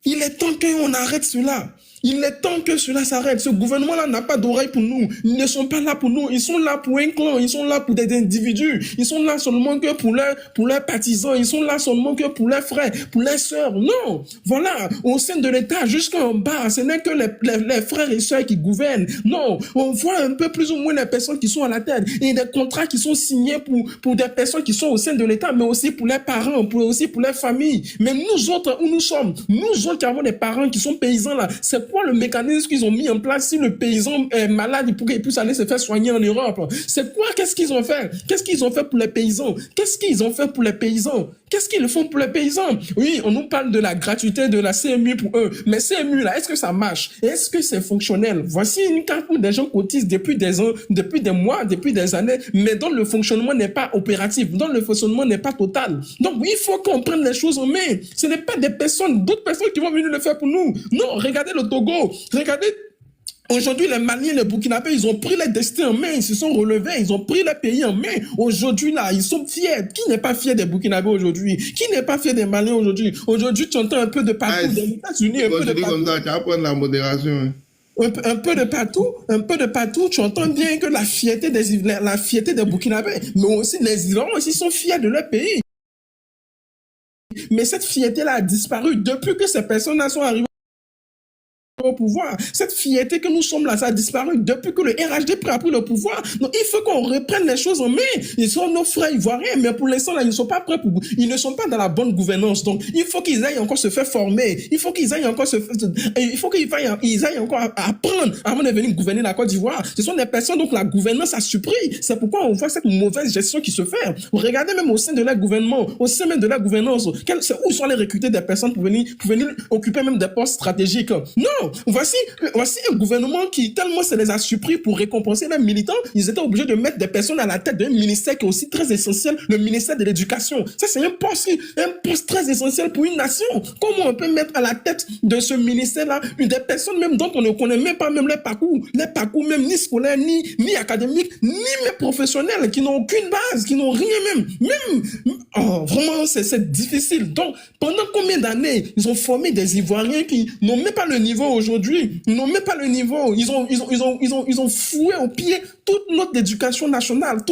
Il est temps qu'on arrête cela. Il est temps que cela s'arrête. Ce gouvernement-là n'a pas d'oreille pour nous. Ils ne sont pas là pour nous. Ils sont là pour un clan. Ils sont là pour des individus. Ils sont là seulement que pour leurs partisans. Ils sont là seulement que pour leurs frères, pour leurs sœurs. Non. Voilà. Au sein de l'État, jusqu'en bas, ce n'est que les frères et sœurs qui gouvernent. Non. On voit un peu plus ou moins les personnes qui sont à la tête. Et des contrats qui sont signés pour des personnes qui sont au sein de l'État, mais aussi pour leurs parents, aussi pour leurs familles. Mais nous autres, où nous sommes, nous autres qui avons des parents qui sont paysans là, c'est C'est quoi le mécanisme qu'ils ont mis en place si le paysan est malade pour qu'il puisse aller se faire soigner en Europe? C'est quoi? Qu'est-ce qu'ils ont fait? Qu'est-ce qu'ils ont fait pour les paysans? Qu'est-ce qu'ils ont fait pour les paysans? Qu'est-ce qu'ils font pour les paysans? Oui, on nous parle de la gratuité de la CMU pour eux. Mais CMU, là, est-ce que ça marche? Est-ce que c'est fonctionnel? Voici une carte où des gens cotisent depuis des ans, depuis des mois, depuis des années, mais dont le fonctionnement n'est pas opératif, dont le fonctionnement n'est pas total. Donc, oui, il faut qu'on prenne les choses en main. Ce n'est pas des personnes, d'autres personnes qui vont venir le faire pour nous. Non, regardez le Togo. Regardez. Aujourd'hui, les Maliens, les Burkinabés, ils ont pris les destins en main, ils se sont relevés, ils ont pris le pays en main. Aujourd'hui, là, ils sont fiers. Qui n'est pas fier des Burkinabés aujourd'hui? Qui n'est pas fier des Maliens aujourd'hui? Aujourd'hui, tu entends un peu de partout, des États-Unis, un peu de partout. Comme ça, tu vas prendre la modération. Un peu de partout, tu entends bien que la fierté des Burkinabés, mais aussi les Ivoiriens aussi sont fiers de leur pays. Mais cette fierté-là a disparu depuis que ces personnes-là sont arrivées au pouvoir. Cette fierté que nous sommes là, ça a disparu depuis que le RHD a pris le pouvoir. Donc, il faut qu'on reprenne les choses en main. Ils sont nos frères ivoiriens, mais pour l'instant, là, ils ne sont pas prêts ils ne sont pas dans la bonne gouvernance. Donc, il faut qu'ils aillent encore se faire former. Il faut qu'ils aillent encore ils aillent encore apprendre avant de venir gouverner la Côte d'Ivoire. Ce sont des personnes, donc la gouvernance a suppris. C'est pourquoi on voit cette mauvaise gestion qui se fait. Regardez même au sein de leur gouvernement, au sein même de la gouvernance, où sont les recrutés des personnes pour venir occuper même des postes stratégiques. Non! Voici un gouvernement qui, tellement ça les a surpris pour récompenser les militants, ils étaient obligés de mettre des personnes à la tête d'un ministère qui est aussi très essentiel, le ministère de l'Éducation. Ça, c'est un poste très essentiel pour une nation. Comment on peut mettre à la tête de ce ministère-là des personnes même dont on ne connaît même pas même les parcours même ni scolaires, ni académiques, ni même professionnels, qui n'ont aucune base, qui n'ont rien vraiment, c'est difficile. Donc, pendant combien d'années ils ont formé des Ivoiriens qui n'ont même pas le niveau aujourd'hui, ils n'ont même pas le niveau, ils ont foué au pied toute notre éducation nationale,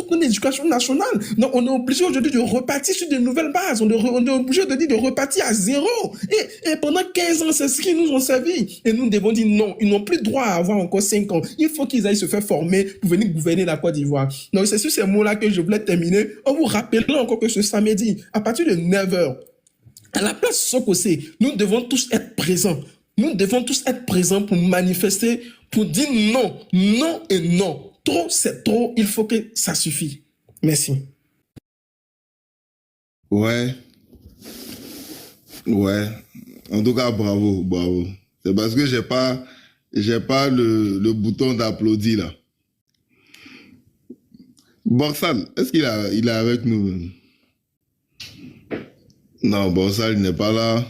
Donc, on est obligé aujourd'hui de repartir sur de nouvelles bases, on est obligé de repartir à zéro. Et pendant 15 ans, c'est ce qu'ils nous ont servi. Et nous devons dire non, ils n'ont plus droit à avoir encore 5 ans. Il faut qu'ils aillent se faire former pour venir gouverner la Côte d'Ivoire. Donc, c'est sur ces mots-là que je voulais terminer. On vous rappellera encore que ce samedi, à partir de 9h, à la place Sokosé, nous devons tous être présents. Nous devons tous être présents pour manifester, pour dire non, non et non. Trop, c'est trop. Il faut que ça suffise. Merci. Ouais. En tout cas, bravo. C'est parce que j'ai pas le bouton d'applaudir là. Borsal, est-ce qu'il est avec nous? Non, Borsal, il n'est pas là.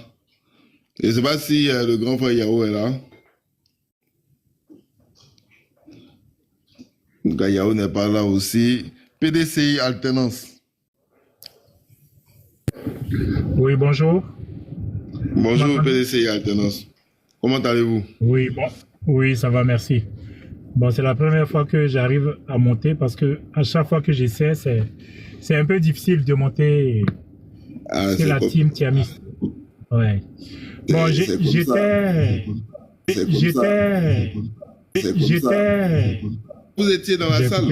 Je ne sais pas si le grand frère Yao est là. Yao n'est pas là aussi. PDCI Alternance. Oui, bonjour. Bonjour PDCI Alternance. Comment allez-vous? Oui, bon. Oui, ça va, merci. Bon, c'est la première fois que j'arrive à monter parce que à chaque fois que j'essaie, c'est un peu difficile de monter. C'est la team Tiamis. Ouais. Bon, j'étais. Vous étiez dans la salle?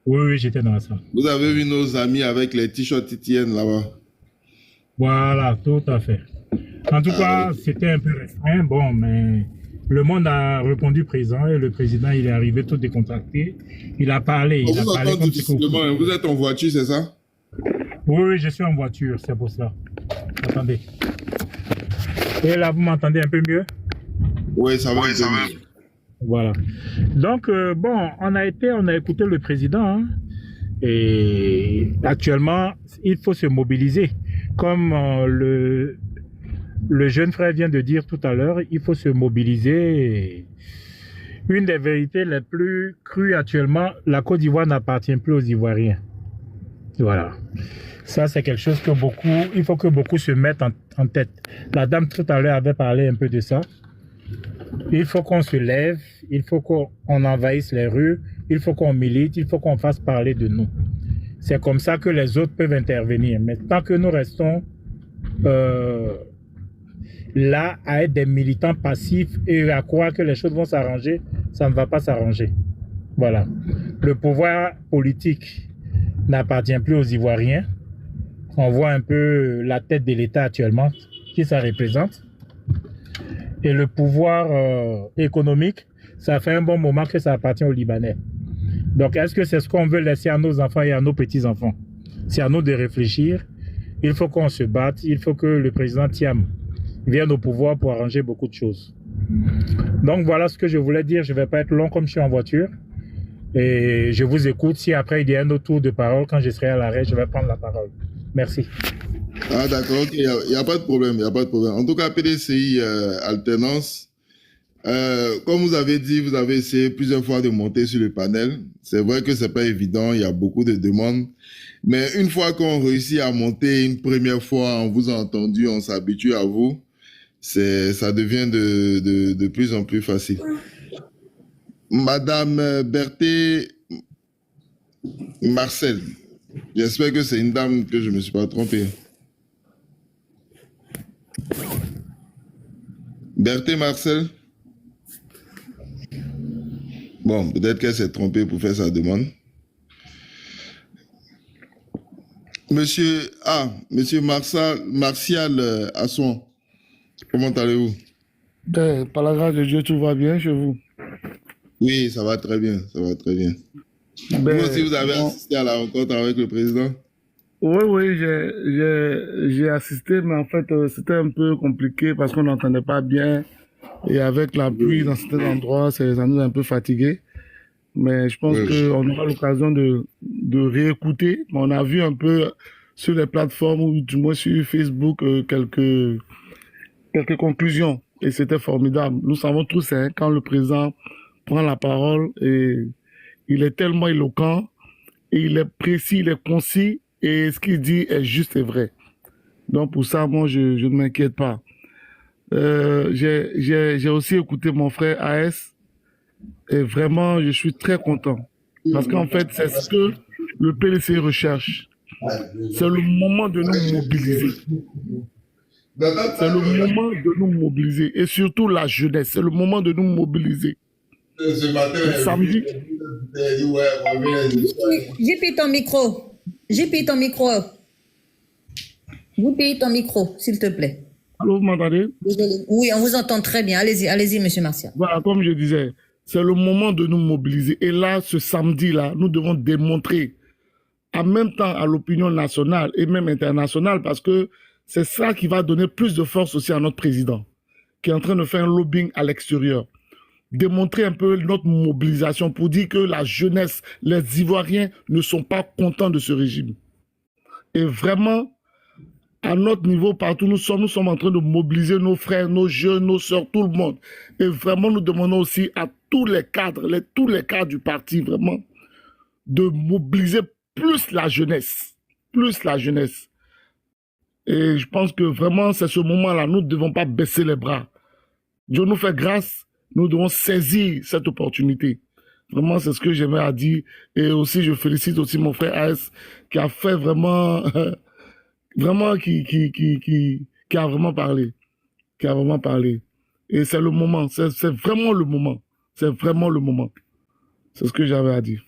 Oui, j'étais dans la salle. Vous avez vu nos amis avec les t-shirts titiennes là-bas? Voilà, tout à fait. En tout cas, c'était un peu restreint. Bon, mais le monde a répondu présent et le président, il est arrivé tout décontracté. Il a parlé. Il a parlé comme difficilement. Vous êtes en voiture, c'est ça? Oui, je suis en voiture, c'est pour cela. Attendez. Et là, vous m'entendez un peu mieux? Oui, ça va. Voilà. Donc, bon, on a écouté le président. Hein, et actuellement, il faut se mobiliser. Comme le jeune frère vient de dire tout à l'heure, il faut se mobiliser. Une des vérités les plus crues actuellement, la Côte d'Ivoire n'appartient plus aux Ivoiriens. Voilà. Ça, c'est quelque chose que il faut que beaucoup se mettent en tête. La dame tout à l'heure avait parlé un peu de ça. Il faut qu'on se lève, il faut qu'on envahisse les rues, il faut qu'on milite, il faut qu'on fasse parler de nous. C'est comme ça que les autres peuvent intervenir. Mais tant que nous restons là à être des militants passifs et à croire que les choses vont s'arranger, ça ne va pas s'arranger. Voilà. Le pouvoir politique n'appartient plus aux Ivoiriens. On voit un peu la tête de l'État actuellement, qui ça représente. Et le pouvoir économique, ça fait un bon moment que ça appartient aux Libanais. Donc, est-ce que c'est ce qu'on veut laisser à nos enfants et à nos petits-enfants? C'est à nous de réfléchir. Il faut qu'on se batte. Il faut que le président Thiam vienne au pouvoir pour arranger beaucoup de choses. Donc, voilà ce que je voulais dire. Je ne vais pas être long comme je suis en voiture. Et je vous écoute. Si après, il y a un autre tour de parole, quand je serai à l'arrêt, je vais prendre la parole. Merci. Ah, d'accord, ok, il n'y a pas de problème, il n'y a pas de problème. En tout cas, PDCI Alternance, comme vous avez dit, vous avez essayé plusieurs fois de monter sur le panel. C'est vrai que c'est pas évident, il y a beaucoup de demandes. Mais une fois qu'on réussit à monter une première fois, on vous a entendu, on s'habitue à vous, ça devient de plus en plus facile. Madame Berthé Marcel, j'espère que c'est une dame que je ne me suis pas trompé. Berthé Marcel? Bon, peut-être qu'elle s'est trompée pour faire sa demande. Monsieur Martial Assouan, comment allez-vous? Par la grâce de Dieu, tout va bien chez vous? Oui, ça va très bien, ça va très bien. Vous aussi, vous avez assisté à la rencontre avec le président? Oui, j'ai assisté, mais en fait, c'était un peu compliqué parce qu'on n'entendait pas bien. Et avec la pluie dans certains endroits, ça nous a un peu fatigués. Mais je pense qu'on aura l'occasion de réécouter. On a vu un peu sur les plateformes, ou du moins sur Facebook, quelques conclusions. Et c'était formidable. Nous savons tous, hein, quand le président prend la parole, et il est tellement éloquent, et il est précis, il est concis, et ce qu'il dit est juste et vrai. Donc pour ça, moi, je ne m'inquiète pas. J'ai aussi écouté mon frère AS, et vraiment, je suis très content. Parce qu'en fait, c'est ce que le PDC recherche. C'est le moment de nous mobiliser. C'est le moment de nous mobiliser. Et surtout la jeunesse, c'est le moment de nous mobiliser. Samedi. JP ton micro. JP ton micro. JP ton micro, s'il te plaît. Allô, vous m'entendez? Oui, on vous entend très bien. Allez-y, monsieur Martial. Voilà, comme je disais, c'est le moment de nous mobiliser. Et là, ce samedi-là, nous devons démontrer en même temps à l'opinion nationale et même internationale, parce que c'est ça qui va donner plus de force aussi à notre président, qui est en train de faire un lobbying à l'extérieur. Démontrer un peu notre mobilisation pour dire que la jeunesse, les Ivoiriens ne sont pas contents de ce régime. Et vraiment, à notre niveau, partout nous sommes en train de mobiliser nos frères, nos jeunes, nos sœurs, tout le monde. Et vraiment, nous demandons aussi à tous les cadres du parti, vraiment, de mobiliser plus la jeunesse. Et je pense que vraiment, c'est ce moment-là, nous ne devons pas baisser les bras. Dieu nous fait grâce, nous devons saisir cette opportunité. Vraiment, c'est ce que j'aimerais à dire. Et aussi, je félicite aussi mon frère AS, qui a fait vraiment... vraiment qui a vraiment parlé. Et c'est le moment, c'est vraiment le moment. C'est vraiment le moment. C'est ce que j'avais à dire.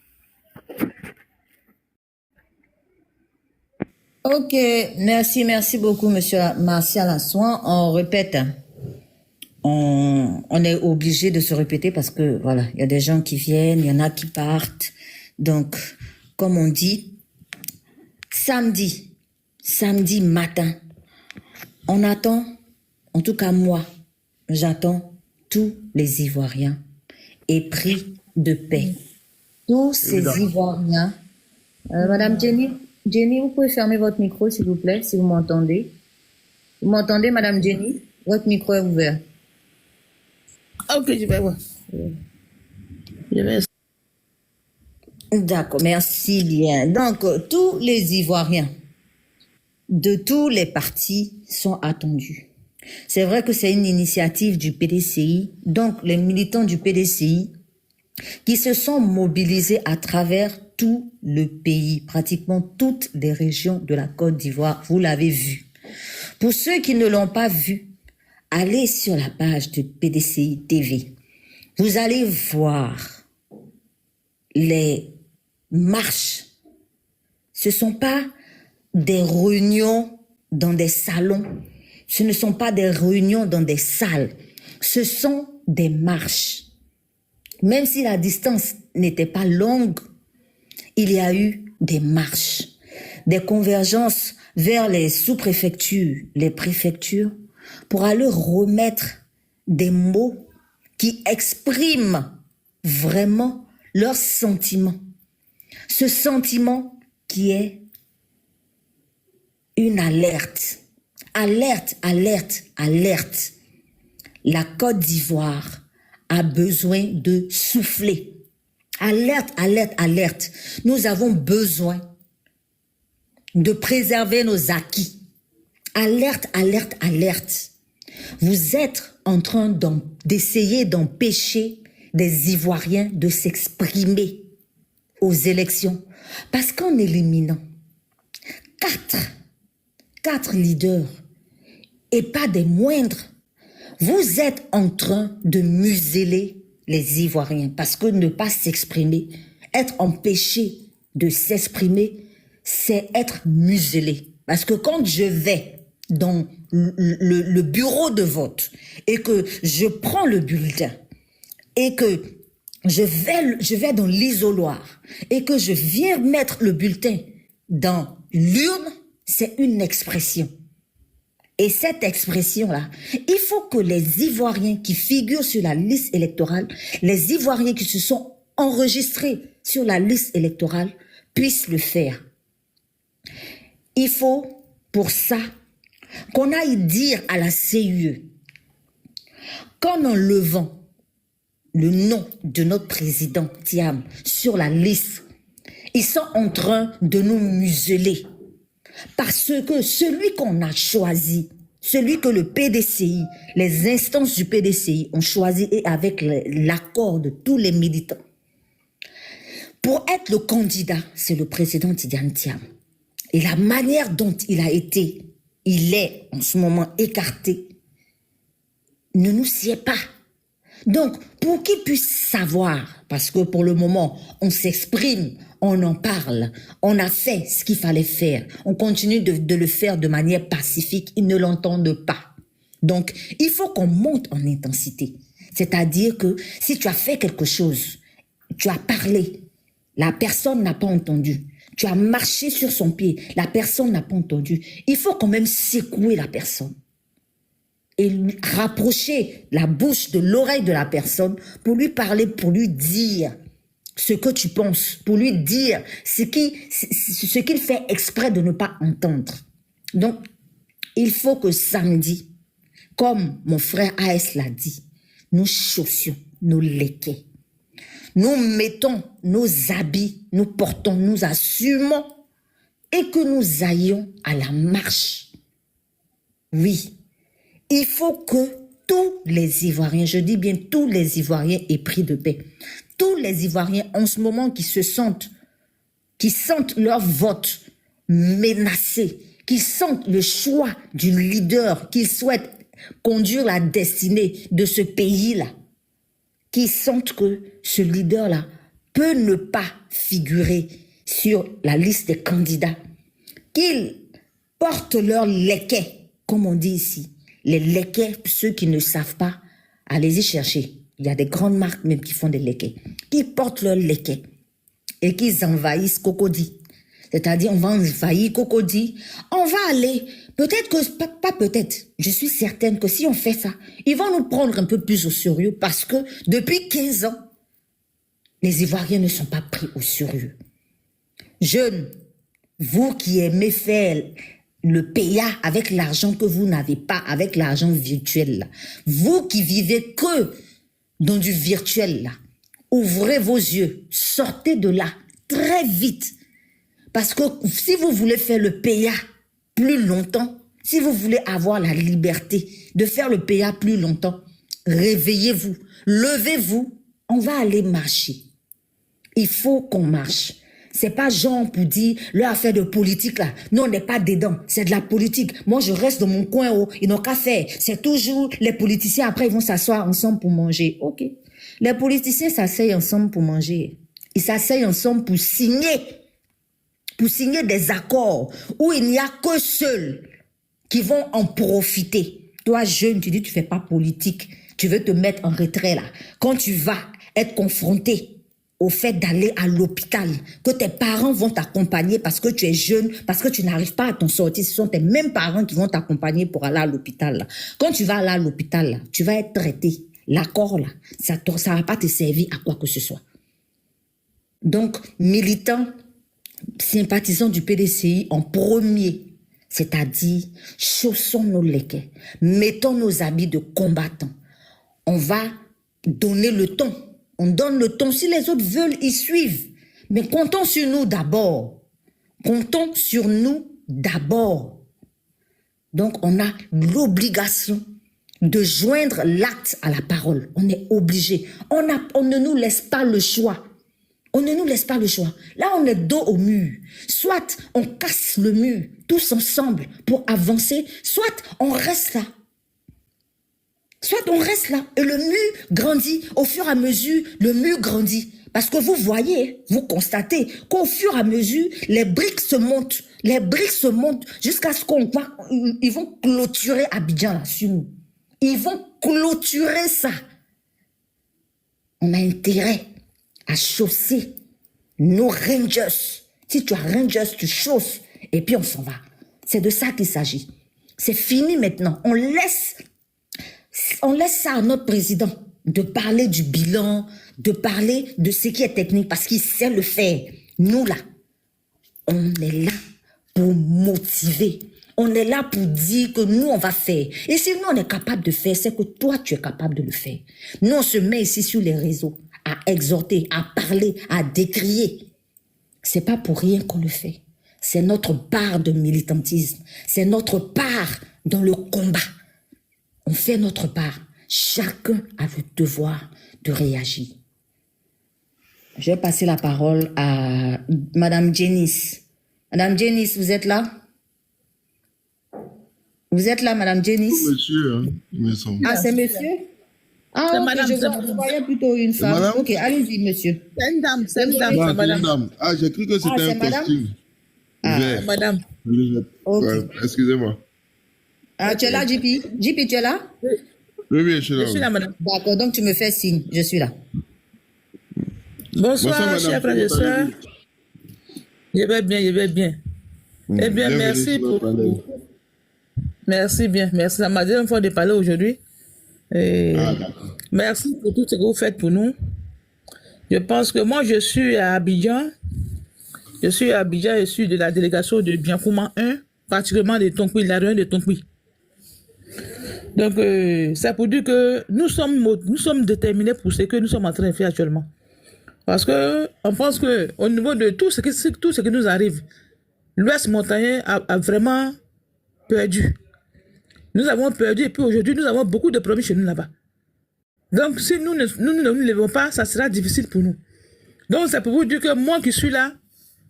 Ok, merci beaucoup, monsieur Martial Assouan. On répète, on est obligé de se répéter parce que, voilà, il y a des gens qui viennent, il y en a qui partent. Donc, comme on dit, samedi matin, on attend, en tout cas moi, j'attends tous les Ivoiriens épris de paix. Tous ces Ivoiriens. Madame Jenny, vous pouvez fermer votre micro, s'il vous plaît, si vous m'entendez. Vous m'entendez, Madame Jenny? Votre micro est ouvert. Ok, je vais voir. D'accord, merci bien. Donc, tous les Ivoiriens de tous les partis sont attendus. C'est vrai que c'est une initiative du PDCI, donc les militants du PDCI qui se sont mobilisés à travers tout le pays, pratiquement toutes les régions de la Côte d'Ivoire, vous l'avez vu. Pour ceux qui ne l'ont pas vu, allez sur la page de PDCI TV. Vous allez voir les marches. Ce ne sont pas des réunions dans des salons. Ce ne sont pas des réunions dans des salles. Ce sont des marches. Même si la distance n'était pas longue, il y a eu des marches, des convergences vers les sous-préfectures, les préfectures, pour aller remettre des mots qui expriment vraiment leurs sentiments. Ce sentiment qui est une alerte. Alerte, alerte, alerte. La Côte d'Ivoire a besoin de souffler. Alerte, alerte, alerte. Nous avons besoin de préserver nos acquis. Alerte, alerte, alerte. Vous êtes en train d'essayer d'empêcher des Ivoiriens de s'exprimer aux élections. Parce qu'en éliminant quatre leaders, et pas des moindres, vous êtes en train de museler les Ivoiriens. Parce que ne pas s'exprimer, être empêché de s'exprimer, c'est être muselé. Parce que quand je vais dans le bureau de vote et que je prends le bulletin et que je vais dans l'isoloir et que je viens mettre le bulletin dans l'urne, c'est une expression. Et cette expression-là, il faut que les Ivoiriens qui figurent sur la liste électorale, les Ivoiriens qui se sont enregistrés sur la liste électorale, puissent le faire. Il faut, pour ça, qu'on aille dire à la CUE qu'en enlevant le nom de notre président Thiam sur la liste, ils sont en train de nous museler. Parce que celui qu'on a choisi, celui que le PDCI, les instances du PDCI ont choisi et avec l'accord de tous les militants, pour être le candidat, c'est le président Tidjane Thiam. Et la manière dont il est en ce moment écarté, ne nous sied pas. Donc, pour qu'il puisse savoir, parce que pour le moment, on s'exprime, on en parle, on a fait ce qu'il fallait faire, on continue de le faire de manière pacifique, ils ne l'entendent pas. Donc, il faut qu'on monte en intensité. C'est-à-dire que si tu as fait quelque chose, tu as parlé, la personne n'a pas entendu, tu as marché sur son pied, la personne n'a pas entendu, il faut quand même secouer la personne et rapprocher la bouche de l'oreille de la personne pour lui parler, pour lui dire ce que tu penses, pour lui dire ce qu'il fait exprès de ne pas entendre. Donc, il faut que samedi, comme mon frère AS l'a dit, nous chaussions nos léquets. Nous mettons nos habits, nous portons, nous assumons et que nous aillions à la marche. Oui. Il faut que tous les Ivoiriens, je dis bien tous les Ivoiriens aient pris de paix. Tous les Ivoiriens en ce moment qui sentent leur vote menacé, qui sentent le choix du leader qui souhaite conduire la destinée de ce pays-là, qui sentent que ce leader-là peut ne pas figurer sur la liste des candidats, qu'ils portent leur léquet, comme on dit ici. Les léquets, ceux qui ne savent pas, allez-y chercher. Il y a des grandes marques même qui font des léquets. Qui portent leurs léquets et qui envahissent Cocody. C'est-à-dire, on va envahir Cocody. On va aller, peut-être que, pas peut-être, je suis certaine que si on fait ça, ils vont nous prendre un peu plus au sérieux parce que depuis 15 ans, les Ivoiriens ne sont pas pris au sérieux. Jeunes, vous qui aimez faire le PA avec l'argent que vous n'avez pas, avec l'argent virtuel là. Vous qui vivez que dans du virtuel là, ouvrez vos yeux, sortez de là très vite. Parce que si vous voulez faire le PA plus longtemps, si vous voulez avoir la liberté de faire le PA plus longtemps, réveillez-vous, levez-vous, on va aller marcher. Il faut qu'on marche. C'est pas genre pour dire, leur affaire de politique là, nous on n'est pas dedans, c'est de la politique. Moi je reste dans mon coin, ils n'ont qu'à faire. C'est toujours les politiciens, après ils vont s'asseoir ensemble pour manger. Ok. Les politiciens s'asseyent ensemble pour manger. Ils s'asseyent ensemble pour signer des accords où il n'y a que ceux qui vont en profiter. Toi jeune, tu dis tu fais pas politique. tu veux te mettre en retrait là. Quand tu vas être confronté au fait d'aller à l'hôpital, que tes parents vont t'accompagner parce que tu es jeune, parce que tu n'arrives pas à t'en sortir, ce sont tes mêmes parents qui vont t'accompagner pour aller à l'hôpital là. Quand tu vas aller à l'hôpital là, tu vas être traité. L'accord là, ça va pas te servir à quoi que ce soit. Donc, militants, sympathisants du PDCI en premier, c'est-à-dire chaussons nos lèquets, mettons nos habits de combattants. On va donner le ton. On donne le ton. Si les autres veulent, ils suivent. Mais comptons sur nous d'abord. Comptons sur nous d'abord. Donc, on a l'obligation de joindre l'acte à la parole. On est obligé. On ne nous laisse pas le choix. On ne nous laisse pas le choix. Là, on est dos au mur. Soit on casse le mur tous ensemble pour avancer, soit on reste là. Soit on reste là et le mur grandit. Au fur et à mesure, le mur grandit. Parce que vous voyez, vous constatez qu'au fur et à mesure, les briques se montent. Les briques se montent jusqu'à ce qu'on voit. Ils vont clôturer Abidjan là sur nous. Ils vont clôturer ça. On a intérêt à chausser nos rangers. Si tu as rangers, tu chausses et puis on s'en va. C'est de ça qu'il s'agit. C'est fini maintenant. On laisse ça à notre président de parler du bilan, de parler de ce qui est technique parce qu'il sait le faire. Nous là, on est là pour motiver. On est là pour dire que nous, on va faire. Et si nous, on est capable de faire, c'est que toi, tu es capable de le faire. Nous, on se met ici sur les réseaux à exhorter, à parler, à décrier. C'est pas pour rien qu'on le fait. C'est notre part de militantisme. C'est notre part dans le combat. On fait notre part. Chacun a le devoir de réagir. Je vais passer la parole à Madame Janice. Madame Janice, vous êtes là? Vous êtes là, Madame Janice? Monsieur, hein, me semble. Ah, c'est monsieur? Ah, ok, madame, je voyais plutôt une femme. Madame? Ok, allez-y, monsieur. C'est une dame, c'est une dame, Non, c'est c'est madame. une dame. Ah, j'ai cru que c'était c'est un madame? costume. Vert. Madame. Ok. Ouais, excusez-moi. Ah, tu es là, JP? JP, tu es là? Oui, je suis là. Je suis là, madame. D'accord, donc tu me fais signe. Je suis là. Bonsoir, madame. chers frères et Comment sœurs. allez-vous? Je vais bien, je vais bien. Eh bien, Bienvenue merci sur notre pour... panel. Merci bien, merci. Ça m'a deuxième fois de parler aujourd'hui. Et Ah, d'accord. merci pour tout ce que vous faites pour nous. Je pense que moi, je suis à Abidjan. Je suis de la délégation de Biancouma 1, particulièrement de Tonkui, la réunion de Tonkui. Donc, c'est pour dire que nous sommes déterminés pour ce que nous sommes en train de faire actuellement. Parce que on pense que au niveau de tout ce qui nous arrive, l'Ouest montagnais a vraiment perdu. Nous avons perdu et puis aujourd'hui, nous avons beaucoup de problèmes chez nous là-bas. Donc, si nous ne nous levons pas, ça sera difficile pour nous. Donc, c'est pour vous dire que moi qui suis là,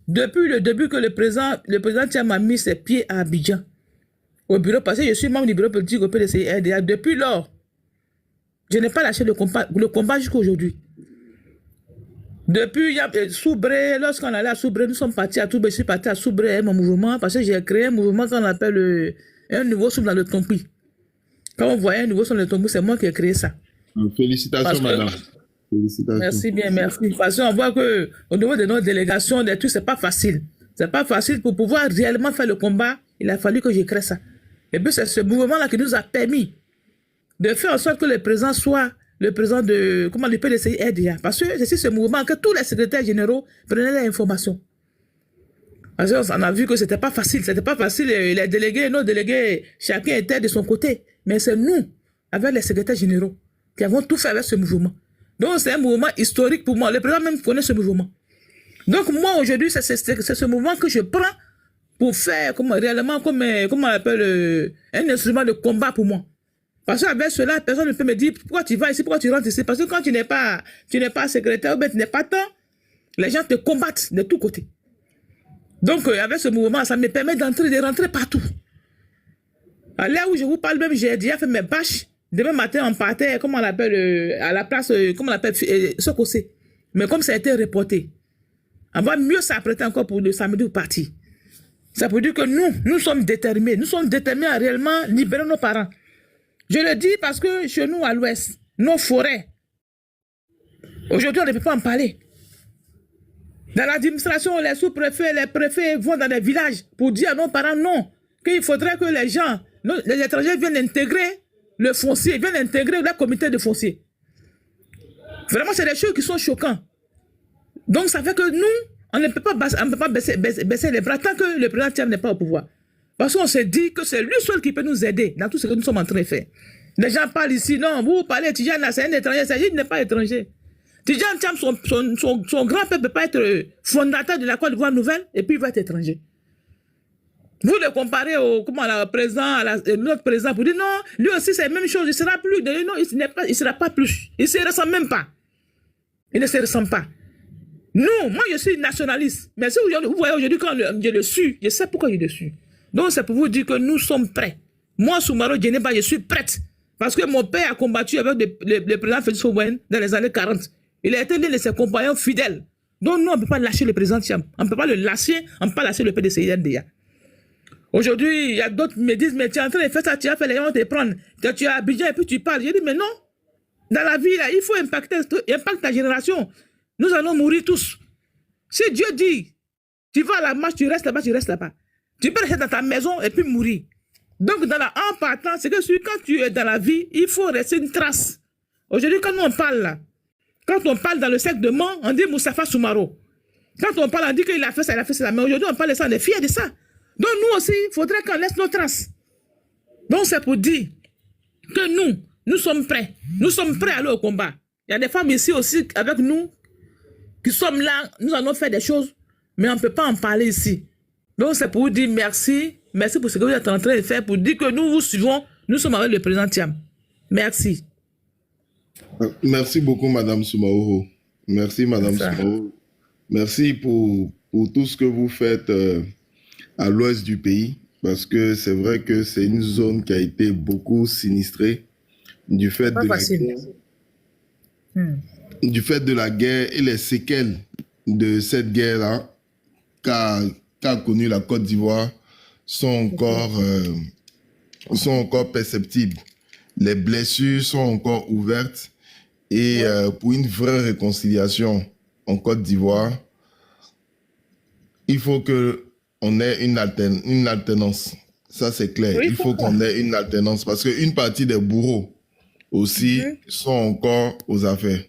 depuis le début que le président Thiam a mis ses pieds à Abidjan, au bureau, parce que je suis membre du bureau politique au PDCI RDA, depuis lors, je n'ai pas lâché le combat jusqu'à aujourd'hui. Depuis Soubré, lorsqu'on allait à Soubré, nous sommes partis à Soubré, je suis parti à Soubré, mon mouvement, parce que j'ai créé un mouvement qu'on appelle un nouveau souffle dans le Tompi. Quand on voyait un nouveau souffle dans le Tompi, c'est moi qui ai créé ça. Félicitations, madame. Félicitations. Merci bien, merci. Parce qu'on voit qu'au niveau de nos délégations, des trucs, c'est pas facile. C'est pas facile pour pouvoir réellement faire le combat. Il a fallu que je crée ça. Et puis c'est ce mouvement-là qui nous a permis de faire en sorte que le président soit le président de le PDCI RDA. Parce que c'est ce mouvement que tous les secrétaires généraux prenaient les informations. Parce qu'on a vu que c'était pas facile. C'était pas facile. Les délégués, nos délégués, chacun était de son côté. Mais c'est nous, avec les secrétaires généraux, qui avons tout fait avec ce mouvement. Donc c'est un mouvement historique pour moi. Le président même connaît ce mouvement. Donc moi aujourd'hui, c'est ce mouvement que je prends pour faire réellement comme on appelle un instrument de combat pour moi. Parce qu'avec cela, personne ne peut me dire pourquoi tu vas ici, pourquoi tu rentres ici. Parce que quand tu n'es pas secrétaire, ou bien tu n'es pas tant, les gens te combattent de tous côtés. Donc avec ce mouvement, ça me permet de rentrer partout. À là où je vous parle même, j'ai déjà fait mes bâches. Demain matin, on partait, comment on l'appelle, à la place, comment on l'appelle, Sokosé. Mais comme ça a été reporté, on va mieux s'apprêter encore pour le samedi ou partir. Ça veut dire que nous sommes déterminés. Nous sommes déterminés à réellement libérer nos parents. Je le dis parce que chez nous, à l'Ouest, nos forêts. Aujourd'hui, on ne peut pas en parler. Dans l'administration, les sous-préfets, les préfets vont dans les villages pour dire à nos parents non, qu'il faudrait que les gens, les étrangers viennent intégrer le foncier, viennent intégrer le comité de foncier. Vraiment, c'est des choses qui sont choquantes. Donc, ça fait que nous, on ne peut pas baisser les bras tant que le président Thiam n'est pas au pouvoir. Parce qu'on se dit que c'est lui seul qui peut nous aider dans tout ce que nous sommes en train de faire. Les gens parlent ici, non, vous parlez, Tidjane, c'est un étranger, il n'est pas étranger. Tidjane Thiam, son grand-père ne peut pas être fondateur de la Côte d'Ivoire nouvelle et puis il va être étranger. Vous le comparez au président, notre président, pour dire non, lui aussi c'est la même chose, il sera plus, non, il ne sera pas plus, il ne se ressemble même pas. Il ne se ressemble pas. Nous, moi je suis nationaliste, mais si vous voyez aujourd'hui quand je le suis, je sais pourquoi je le suis. Donc c'est pour vous dire que nous sommes prêts. Moi, Soumaro Djeneba, je suis prête. Parce que mon père a combattu avec le président Félix Houphouët dans les années 40. Il a été l'un de ses compagnons fidèles. Donc nous, on ne peut pas lâcher le président Thiam. On ne peut pas le lâcher, on ne peut pas lâcher le PDCI-NDA. Aujourd'hui, il y a d'autres qui me disent, mais tu es en train de faire ça, tu as fait les gens te prendre. Tu es à Abidjan et puis tu parles. Je dis, mais non. Dans la vie, là, il faut impacter ta génération. Nous allons mourir tous. Si Dieu dit, tu vas à la marche, tu restes là-bas, tu restes là-bas. Tu peux rester dans ta maison et puis mourir. Donc, en partant, c'est que quand tu es dans la vie, il faut rester une trace. Aujourd'hui, quand nous on parle là, quand on parle dans le cercle de Mans, on dit Moustapha Soumaro. Quand on parle, on dit qu'il a fait ça, il a fait ça. Mais aujourd'hui, on parle de ça, on est fiers de ça. Donc, nous aussi, il faudrait qu'on laisse nos traces. Donc, c'est pour dire que nous sommes prêts. Nous sommes prêts à aller au combat. Il y a des femmes ici aussi avec nous qui sommes là. Nous allons faire des choses, mais on ne peut pas en parler ici. Donc, c'est pour vous dire merci. Merci pour ce que vous êtes en train de faire, pour dire que nous vous suivons. Nous sommes avec le président Thiam. Merci. Merci beaucoup, Madame Soumaoro. Merci, Madame Soumaoro. Merci pour tout ce que vous faites à l'ouest du pays, parce que c'est vrai que c'est une zone qui a été beaucoup sinistrée du fait de la guerre. Du fait de la guerre et les séquelles de cette guerre-là qu'a connue la Côte d'Ivoire sont encore perceptibles. Les blessures sont encore ouvertes et pour une vraie réconciliation en Côte d'Ivoire, il faut qu'on ait une alternance. Ça, c'est clair. Oui, il faut qu'on ait une alternance parce qu'une partie des bourreaux aussi sont encore aux affaires.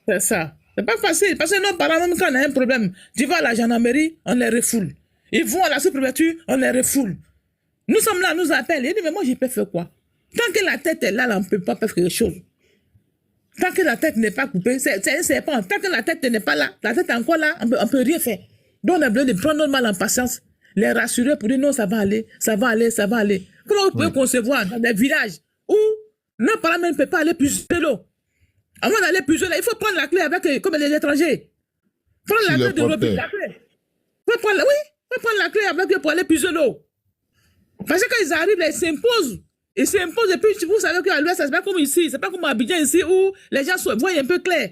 C'est ça. C'est pas facile. Parce que nos parents, même quand on a un problème, tu vas à la gendarmerie, on les refoule. Ils vont à la sous-préfecture, on les refoule. Nous sommes là, on nous appelle. Ils disent, mais moi, je peux faire quoi? Tant que la tête est là, on ne peut pas faire quelque chose. Tant que la tête n'est pas coupée, c'est un serpent. Tant que la tête n'est pas là, la tête est encore là, on ne peut rien faire. Donc, on a besoin de prendre notre mal en patience, les rassurer pour dire non, ça va aller, ça va aller, ça va aller. Comment vous pouvez concevoir dans des villages où nos parents ne peuvent pas aller puiser l'eau? Avant d'aller puiser l'eau, il faut prendre la clé avec, comme les étrangers. Prendre la clé de l'hôpital. Faut prendre la clé avec eux pour aller puiser l'eau. Parce que quand ils arrivent, là, ils s'imposent. Ils s'imposent et puis vous savez qu'à l'ouest, c'est pas comme ici, c'est pas comme à Abidjan ici où les gens voient un peu clair.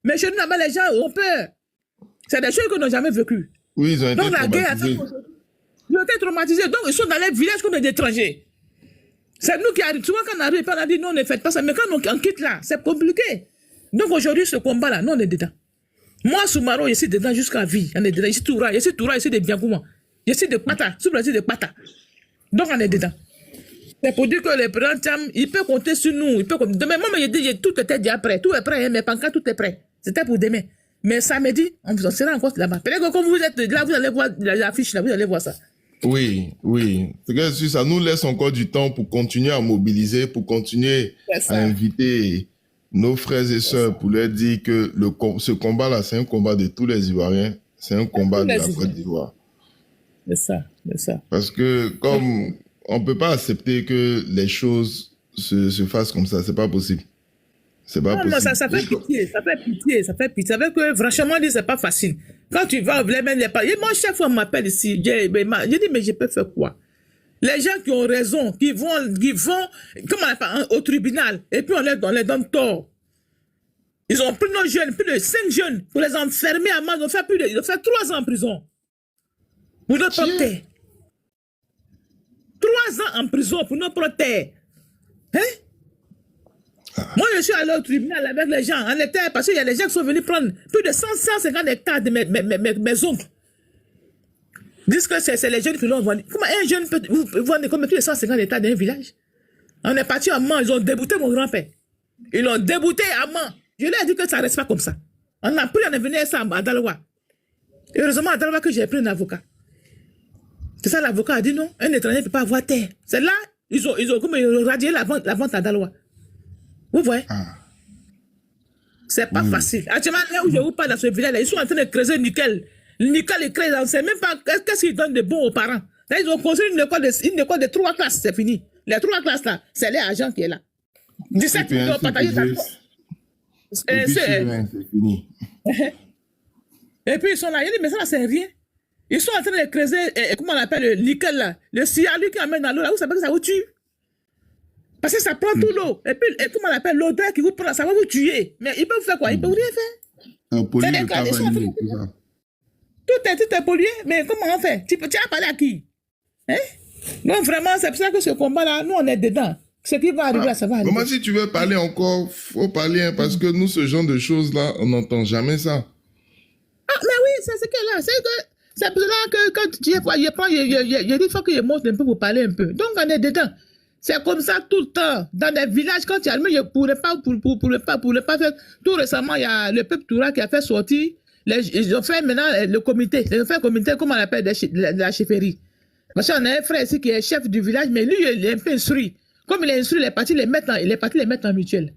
Mais chez nous, là-bas, les gens ont peur. C'est des choses qu'ils n'ont jamais vécues. Oui, ils ont été traumatisés. Ils ont été traumatisés, donc ils sont dans les villages comme des étrangers. C'est nous qui arrivons. Souvent, quand on arrive, on a dit non, ne faites pas ça. Mais quand on quitte là, c'est compliqué. Donc aujourd'hui, ce combat-là, nous, on est dedans. Moi, Soumaro, je suis dedans jusqu'à vie. On est dedans. Je suis Toura, je suis de Biancouma. Je suis de Pata, je suis de Pata. Donc on est dedans. C'est pour dire que le président Thiam, il peut compter sur nous. Demain, moi, je dis, tout était déjà prêt. Tout est prêt, hein, mais pas quand tout est prêt. C'était pour demain. Mais samedi, on sera encore là-bas. Peut-être que quand vous êtes là, vous allez voir l'affiche là, vous allez voir ça. Oui. C'est que ça nous laisse encore du temps pour continuer à mobiliser, pour continuer à inviter nos frères et sœurs pour leur dire que ce combat-là, c'est un combat de tous les Ivoiriens. C'est un combat de la Côte d'Ivoire. C'est ça. Parce que comme on ne peut pas accepter que les choses se fassent comme ça, c'est pas possible. C'est pas possible. Non, ça fait pitié. Ça fait pitié. Ça fait que, franchement, c'est pas facile. Quand tu vas, les parents, moi, chaque fois, on m'appelle ici, je dis, mais je peux faire quoi? Les gens qui ont raison, qui vont, comment on appelle, au tribunal, et puis on les donne tort. Ils ont pris nos jeunes, plus de 5 jeunes, pour les enfermer à mort, ils ont fait 3 ans en prison. Pour notre terre. 3 ans en prison pour notre terre. Hein? Moi, je suis allé au tribunal avec les gens. On était, parce qu'il y a des gens qui sont venus prendre plus de 150 hectares de mes oncles. Ils disent que c'est les jeunes qui l'ont vendu. Comment un jeune peut vendre comme plus de 150 hectares dans un village? On est parti à Mans, ils ont débouté mon grand-père. Ils l'ont débouté à Mans. Je lui ai dit que ça ne reste pas comme ça. On a pris, on est venu à ça à Daloa. Heureusement, à Daloa que j'ai pris un avocat. C'est ça, l'avocat a dit non, un étranger ne peut pas avoir terre. C'est là, ils ont radié la vente à Daloa. Vous voyez? C'est pas facile. Actuellement, là où je vous parle dans ce village, ils sont en train de creuser nickel. Le nickel est créé, on ne sait même pas qu'est-ce qu'ils donnent de bon aux parents. Là, ils ont construit une école de 3 classes, c'est fini. Les 3 classes là, c'est l'argent qui est là. 17 millions partagés dans c'est fini. Et puis ils sont là, il dit, mais ça c'est rien. Ils sont en train de creuser, comment on appelle le nickel là, le cialis qui amène dans l'eau là, vous savez que ça vous tue. Parce que ça prend tout l'eau. Et puis, comment on appelle l'odeur qui vous prend, ça va vous tuer. Mais ils peuvent faire quoi? Ils peuvent rien faire. Polluer le cavalier, tout ça. Tout est pollué, mais comment on fait? Tu as parlé à qui? Hein? Donc vraiment, c'est pour ça que ce combat-là, nous on est dedans. Ce qui va arriver, ça va arriver. Comment si tu veux parler encore, faut parler, hein, parce que nous, ce genre de choses-là, on n'entend jamais ça. Ah, mais oui, c'est ce que là, c'est pour ça que quand tu y prends, il dit, il faut que je monte un peu pour parler un peu. Donc on est dedans. C'est comme ça tout le temps. Dans des villages, quand il y a le je pourrais pas faire. Tout récemment, il y a le peuple Toura qui a fait sortir. Ils ont fait maintenant le comité. Ils ont fait un comité, comment on appelle, de la chefferie. Parce qu'on a un frère ici qui est chef du village, mais lui, il est un peu instruit. Comme il est instruit, il est parti les mettre en mutuelle.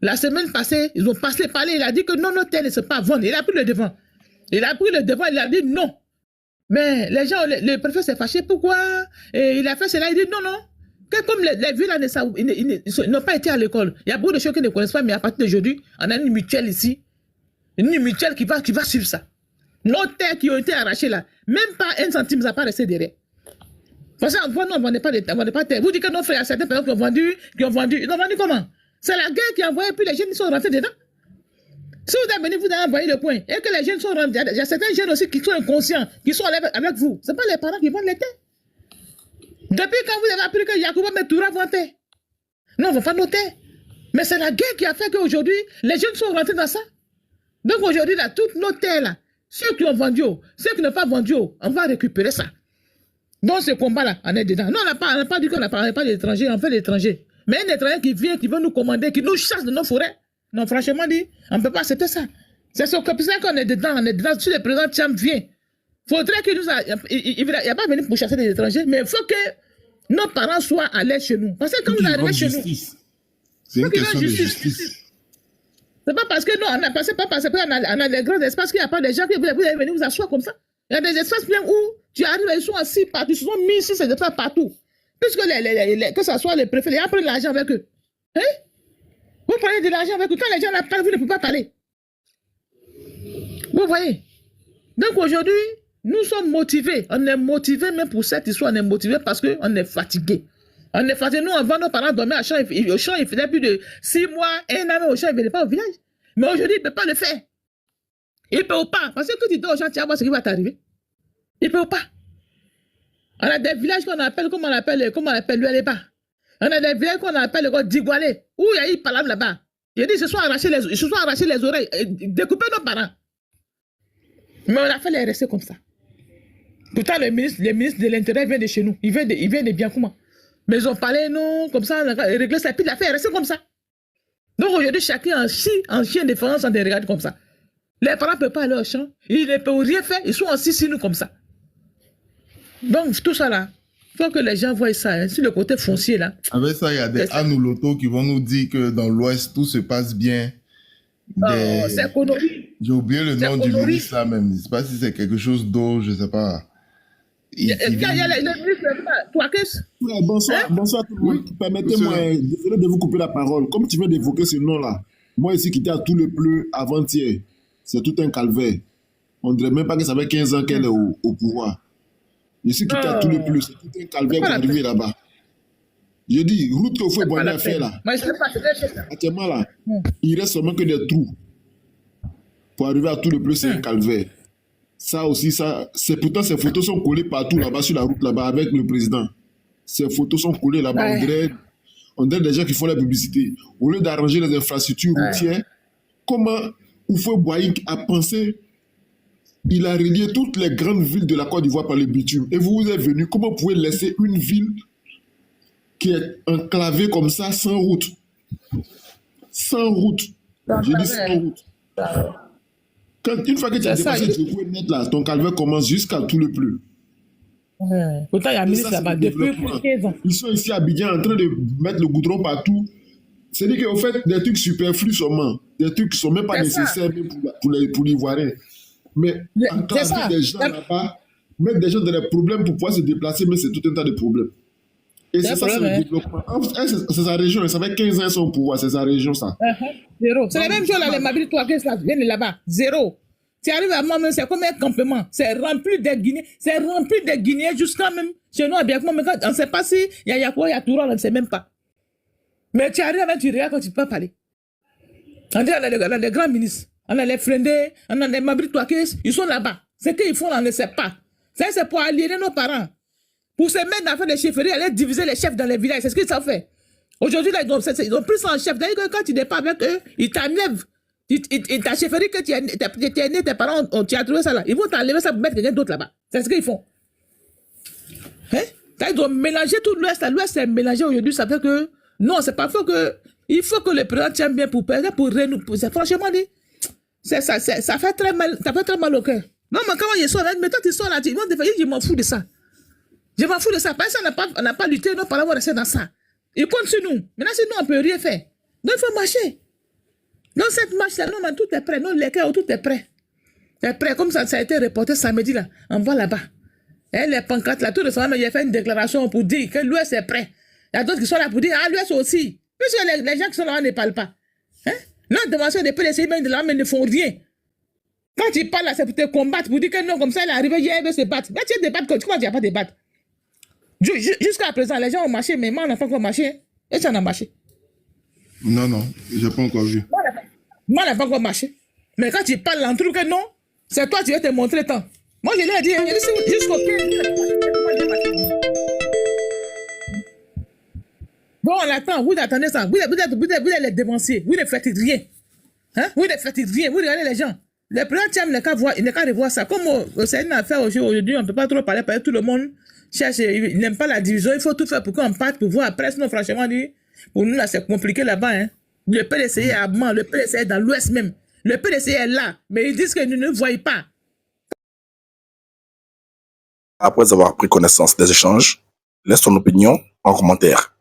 La semaine passée, ils ont passé parler. Il a dit que non, nos terres ne sont pas vendues. Il a pris le devant. Il a dit non. Mais les gens, le préfet s'est fâché. Pourquoi? Et il a fait cela. Il dit non. Comme les vieux là n'ont pas été à l'école, il y a beaucoup de choses qu'ils ne connaissent pas, mais à partir d'aujourd'hui, on a une mutuelle ici, une mutuelle qui va suivre ça. Nos terres qui ont été arrachées là, même pas 1 centime, ça n'a pas resté derrière. Parce qu'on ne vendait pas de terre. Vous dites que nos frères, il y a certaines personnes qui ont vendu. Ils ont vendu comment? C'est la guerre qui a envoyé, puis les jeunes sont rentrés dedans. Si vous avez venu, vous avez envoyé le point, et que les jeunes sont rentrés, il y a certains jeunes aussi qui sont inconscients, qui sont avec vous. Ce n'est pas les parents qui vendent les terres. Depuis quand vous avez appris que Yacouba Metoura vendait? Non, on ne va pas noter. Mais c'est la guerre qui a fait qu'aujourd'hui, les jeunes sont rentrés dans ça. Donc aujourd'hui, là, toutes nos terres, là, ceux qui ont vendu, ceux qui n'ont pas vendu, on va récupérer ça. Dans ce combat-là, on est dedans. Non, on n'a pas dit qu'on n'a pas d'étrangers, on fait l'étranger. Mais un étranger qui vient, qui veut nous commander, qui nous chasse de nos forêts, non, franchement dit, on ne peut pas accepter ça. C'est ce qu'on est dedans, Si le président Tcham vient, faudrait qu'il nous a... Il n'a pas venu pour chasser des étrangers, mais il faut que nos parents soient à l'aise chez nous. Parce que quand vous arrivez chez nous... C'est une question de justice. C'est pas parce que nous, c'est pas parce qu'on a des grands espaces qu'il n'y a pas des gens qui vous allez venir vous asseoir comme ça. Il y a des espaces bien où tu arrives, ils sont assis partout, ils sont mis ici, c'est des espaces partout. Puisque que ce soit les préfets, ils prennent l'argent avec eux. Hein? Vous prenez de l'argent avec eux. Quand les gens la parlent, vous ne pouvez pas parler. Vous voyez? Donc aujourd'hui, nous sommes motivés. On est motivés même pour cette histoire. On est motivés parce qu'on est fatigués. On est fatigués. Nous, avant, nos parents dormaient au champ. Au champ, ils faisaient plus de 6 mois, 1 an au champ. Ils ne venaient pas au village. Mais aujourd'hui, ils ne peuvent pas le faire. Ils ne peuvent pas. Parce que quand tu dors au champ, tu vas voir ce qui va t'arriver. Ils ne peuvent pas. On a des villages qu'on appelle, comment on appelle l'Ueléba. On a des villages qu'on appelle le Digwalé. Où il y a eu palabres là-bas. J'ai dit, ils se sont arrachés les oreilles. Découper nos parents. Mais on a fait les rester comme ça. Pourtant, le ministre de l'Intérieur vient de chez nous. Il vient de Biancouma. Mais ils ont parlé, non, comme ça, régler ça, puis il a fait rester comme ça. Donc aujourd'hui, chacun en chien de France, on les regarde comme ça. Les parents ne peuvent pas aller au champ. Ils ne peuvent rien faire. Ils sont assis sur nous comme ça. Donc, tout ça là, il faut que les gens voient ça, hein, sur le côté foncier là. Avec ça, il y a des Anouloto qui vont nous dire que dans l'Ouest, tout se passe bien. C'est Konori. J'ai oublié le nom du ministre là même. Je ne sais pas si c'est quelque chose d'autre, je ne sais pas. Il y a le ministre Touakes. Bonsoir tout le monde. Permettez-moi, désolé de vous couper la parole. Comme tu viens d'évoquer ce nom-là, moi ici qui étais à tout le plus avant-hier, c'est tout un calvaire. On ne dirait même pas que ça fait 15 ans qu'elle est au pouvoir. Je suis quitté à tout le plus, c'est tout un calvaire pour arriver là-bas. Je dis, route qu'il faut bonne faire là. Actuellement là, il reste seulement que des trous. Pour arriver à tout le plus, c'est un calvaire. Ça aussi, c'est pourtant ces photos sont collées partout là-bas sur la route là-bas avec le président. Ces photos sont collées là-bas. On dirait des gens qui font la publicité. Au lieu d'arranger les infrastructures routières, comment Oufo Boaïk a pensé, il a relié toutes les grandes villes de la Côte d'Ivoire par le bitume. Et vous êtes venu, comment vous pouvez laisser une ville qui est enclavée comme ça, sans route? Sans route. J'ai dit sans route. Une fois que tu as dépassé le net là, ton calvaire commence jusqu'à tout le plus. Pourtant, il y a un ministre là-bas depuis plus de 15 ans. Ils sont ici à Abidjan en train de mettre le goudron partout. C'est-à-dire qu'au fait, des trucs superflus seulement, des trucs qui ne sont même pas nécessaires même pour l'Ivoirien. Mais enclaver des gens là-bas, mettre des gens dans des problèmes pour pouvoir se déplacer, mais c'est tout un tas de problèmes. Et c'est ça, c'est le développement. C'est sa région, ça fait 15 ans son pouvoir, c'est sa région, ça. Zéro. C'est la même chose là, les Mabri, toi, qui viennent de là-bas. Zéro. Tu arrives à moi, c'est comme un campement. C'est rempli de Guinéens. C'est rempli de Guinéens jusqu'à même chez nous, à Biakmo. Mais quand on ne sait pas si il y a quoi, il y a Toura, on ne sait même pas. Mais tu arrives avec, tu regardes quand tu peux parler. On dit, on a des grands ministres. On a les Frendés, on a les Mabri, toi, ils sont là-bas. Ce qu'ils font, on ne sait pas. Ça, c'est pour aliéner nos parents. Pour se mettre dans faire des chefferies, aller diviser les chefs dans les villages. C'est ce qu'ils savent faire. Aujourd'hui, là, ils ont pris ça en chef. D'ailleurs, quand tu n'es pas avec eux, ils t'enlèvent. Ta chefferie que tu es né, tes parents, tu as trouvé ça là. Ils vont t'enlever ça pour mettre quelqu'un d'autre là-bas. C'est ce qu'ils font. Hein? Ils ont mélangé tout l'Ouest. L'Ouest est mélangé aujourd'hui. Ça fait que, non, c'est pas faux que, il faut que le président tienne bien pour renouer. Franchement, ça fait très mal au cœur. Non, mais quand ils sont là, mais toi, tu sors là, ils vont te faire, je m'en fous de ça. Je m'en fous de ça. Parce qu'on n'a pas lutté, nos parents vont rester dans ça. Ils comptent sur nous. Maintenant, si nous, on ne peut rien faire. Donc, il faut marcher. Donc, cette marche-là, non, tout est prêt. Non, les cœurs, tout est prêt. C'est prêt. Comme ça a été reporté samedi, là. On va là-bas. Et les pancartes, là, tout récemment, il a fait une déclaration pour dire que l'Ouest est prêt. Il y a d'autres qui sont là pour dire, ah, l'Ouest aussi. Puisque les gens qui sont là ne parlent pas. Hein? Non, demandez des PDC, mais de là, mais ne font rien. Quand ils parlent là, c'est pour te combattre, pour dire que non, comme ça, il est arrivé hier, il veut se battre. Mais tu débattes, comment tu n'as pas débattre? Jusqu'à présent, les gens ont marché, mais moi, on n'a pas encore marché. Et ça, on a marché. Non, j'ai pas encore vu. Moi, on n'a pas encore marché. Mais quand tu parles en truc que non, c'est toi, tu vas te montrer tant. Moi, je l'ai dit, jusqu'au 15. Bon, on attend, vous attendez ça. Vous êtes les dévanciers. Vous ne faites rien. Hein? Vous ne faites rien. Vous regardez les gens. Les présidents tiennent les cas de voir ça. Comme c'est une affaire aujourd'hui, on ne peut pas trop parler parce que tout le monde cherche, il n'aime pas la division. Il faut tout faire pour qu'on parte, pour voir après. Sinon, franchement, pour nous, là, c'est compliqué là-bas. Hein? Le PDC est à Mans, le PDC est dans l'Ouest même. Le PDC est là, mais ils disent qu'ils ne nous voient pas. Après avoir pris connaissance des échanges, laisse ton opinion en commentaire.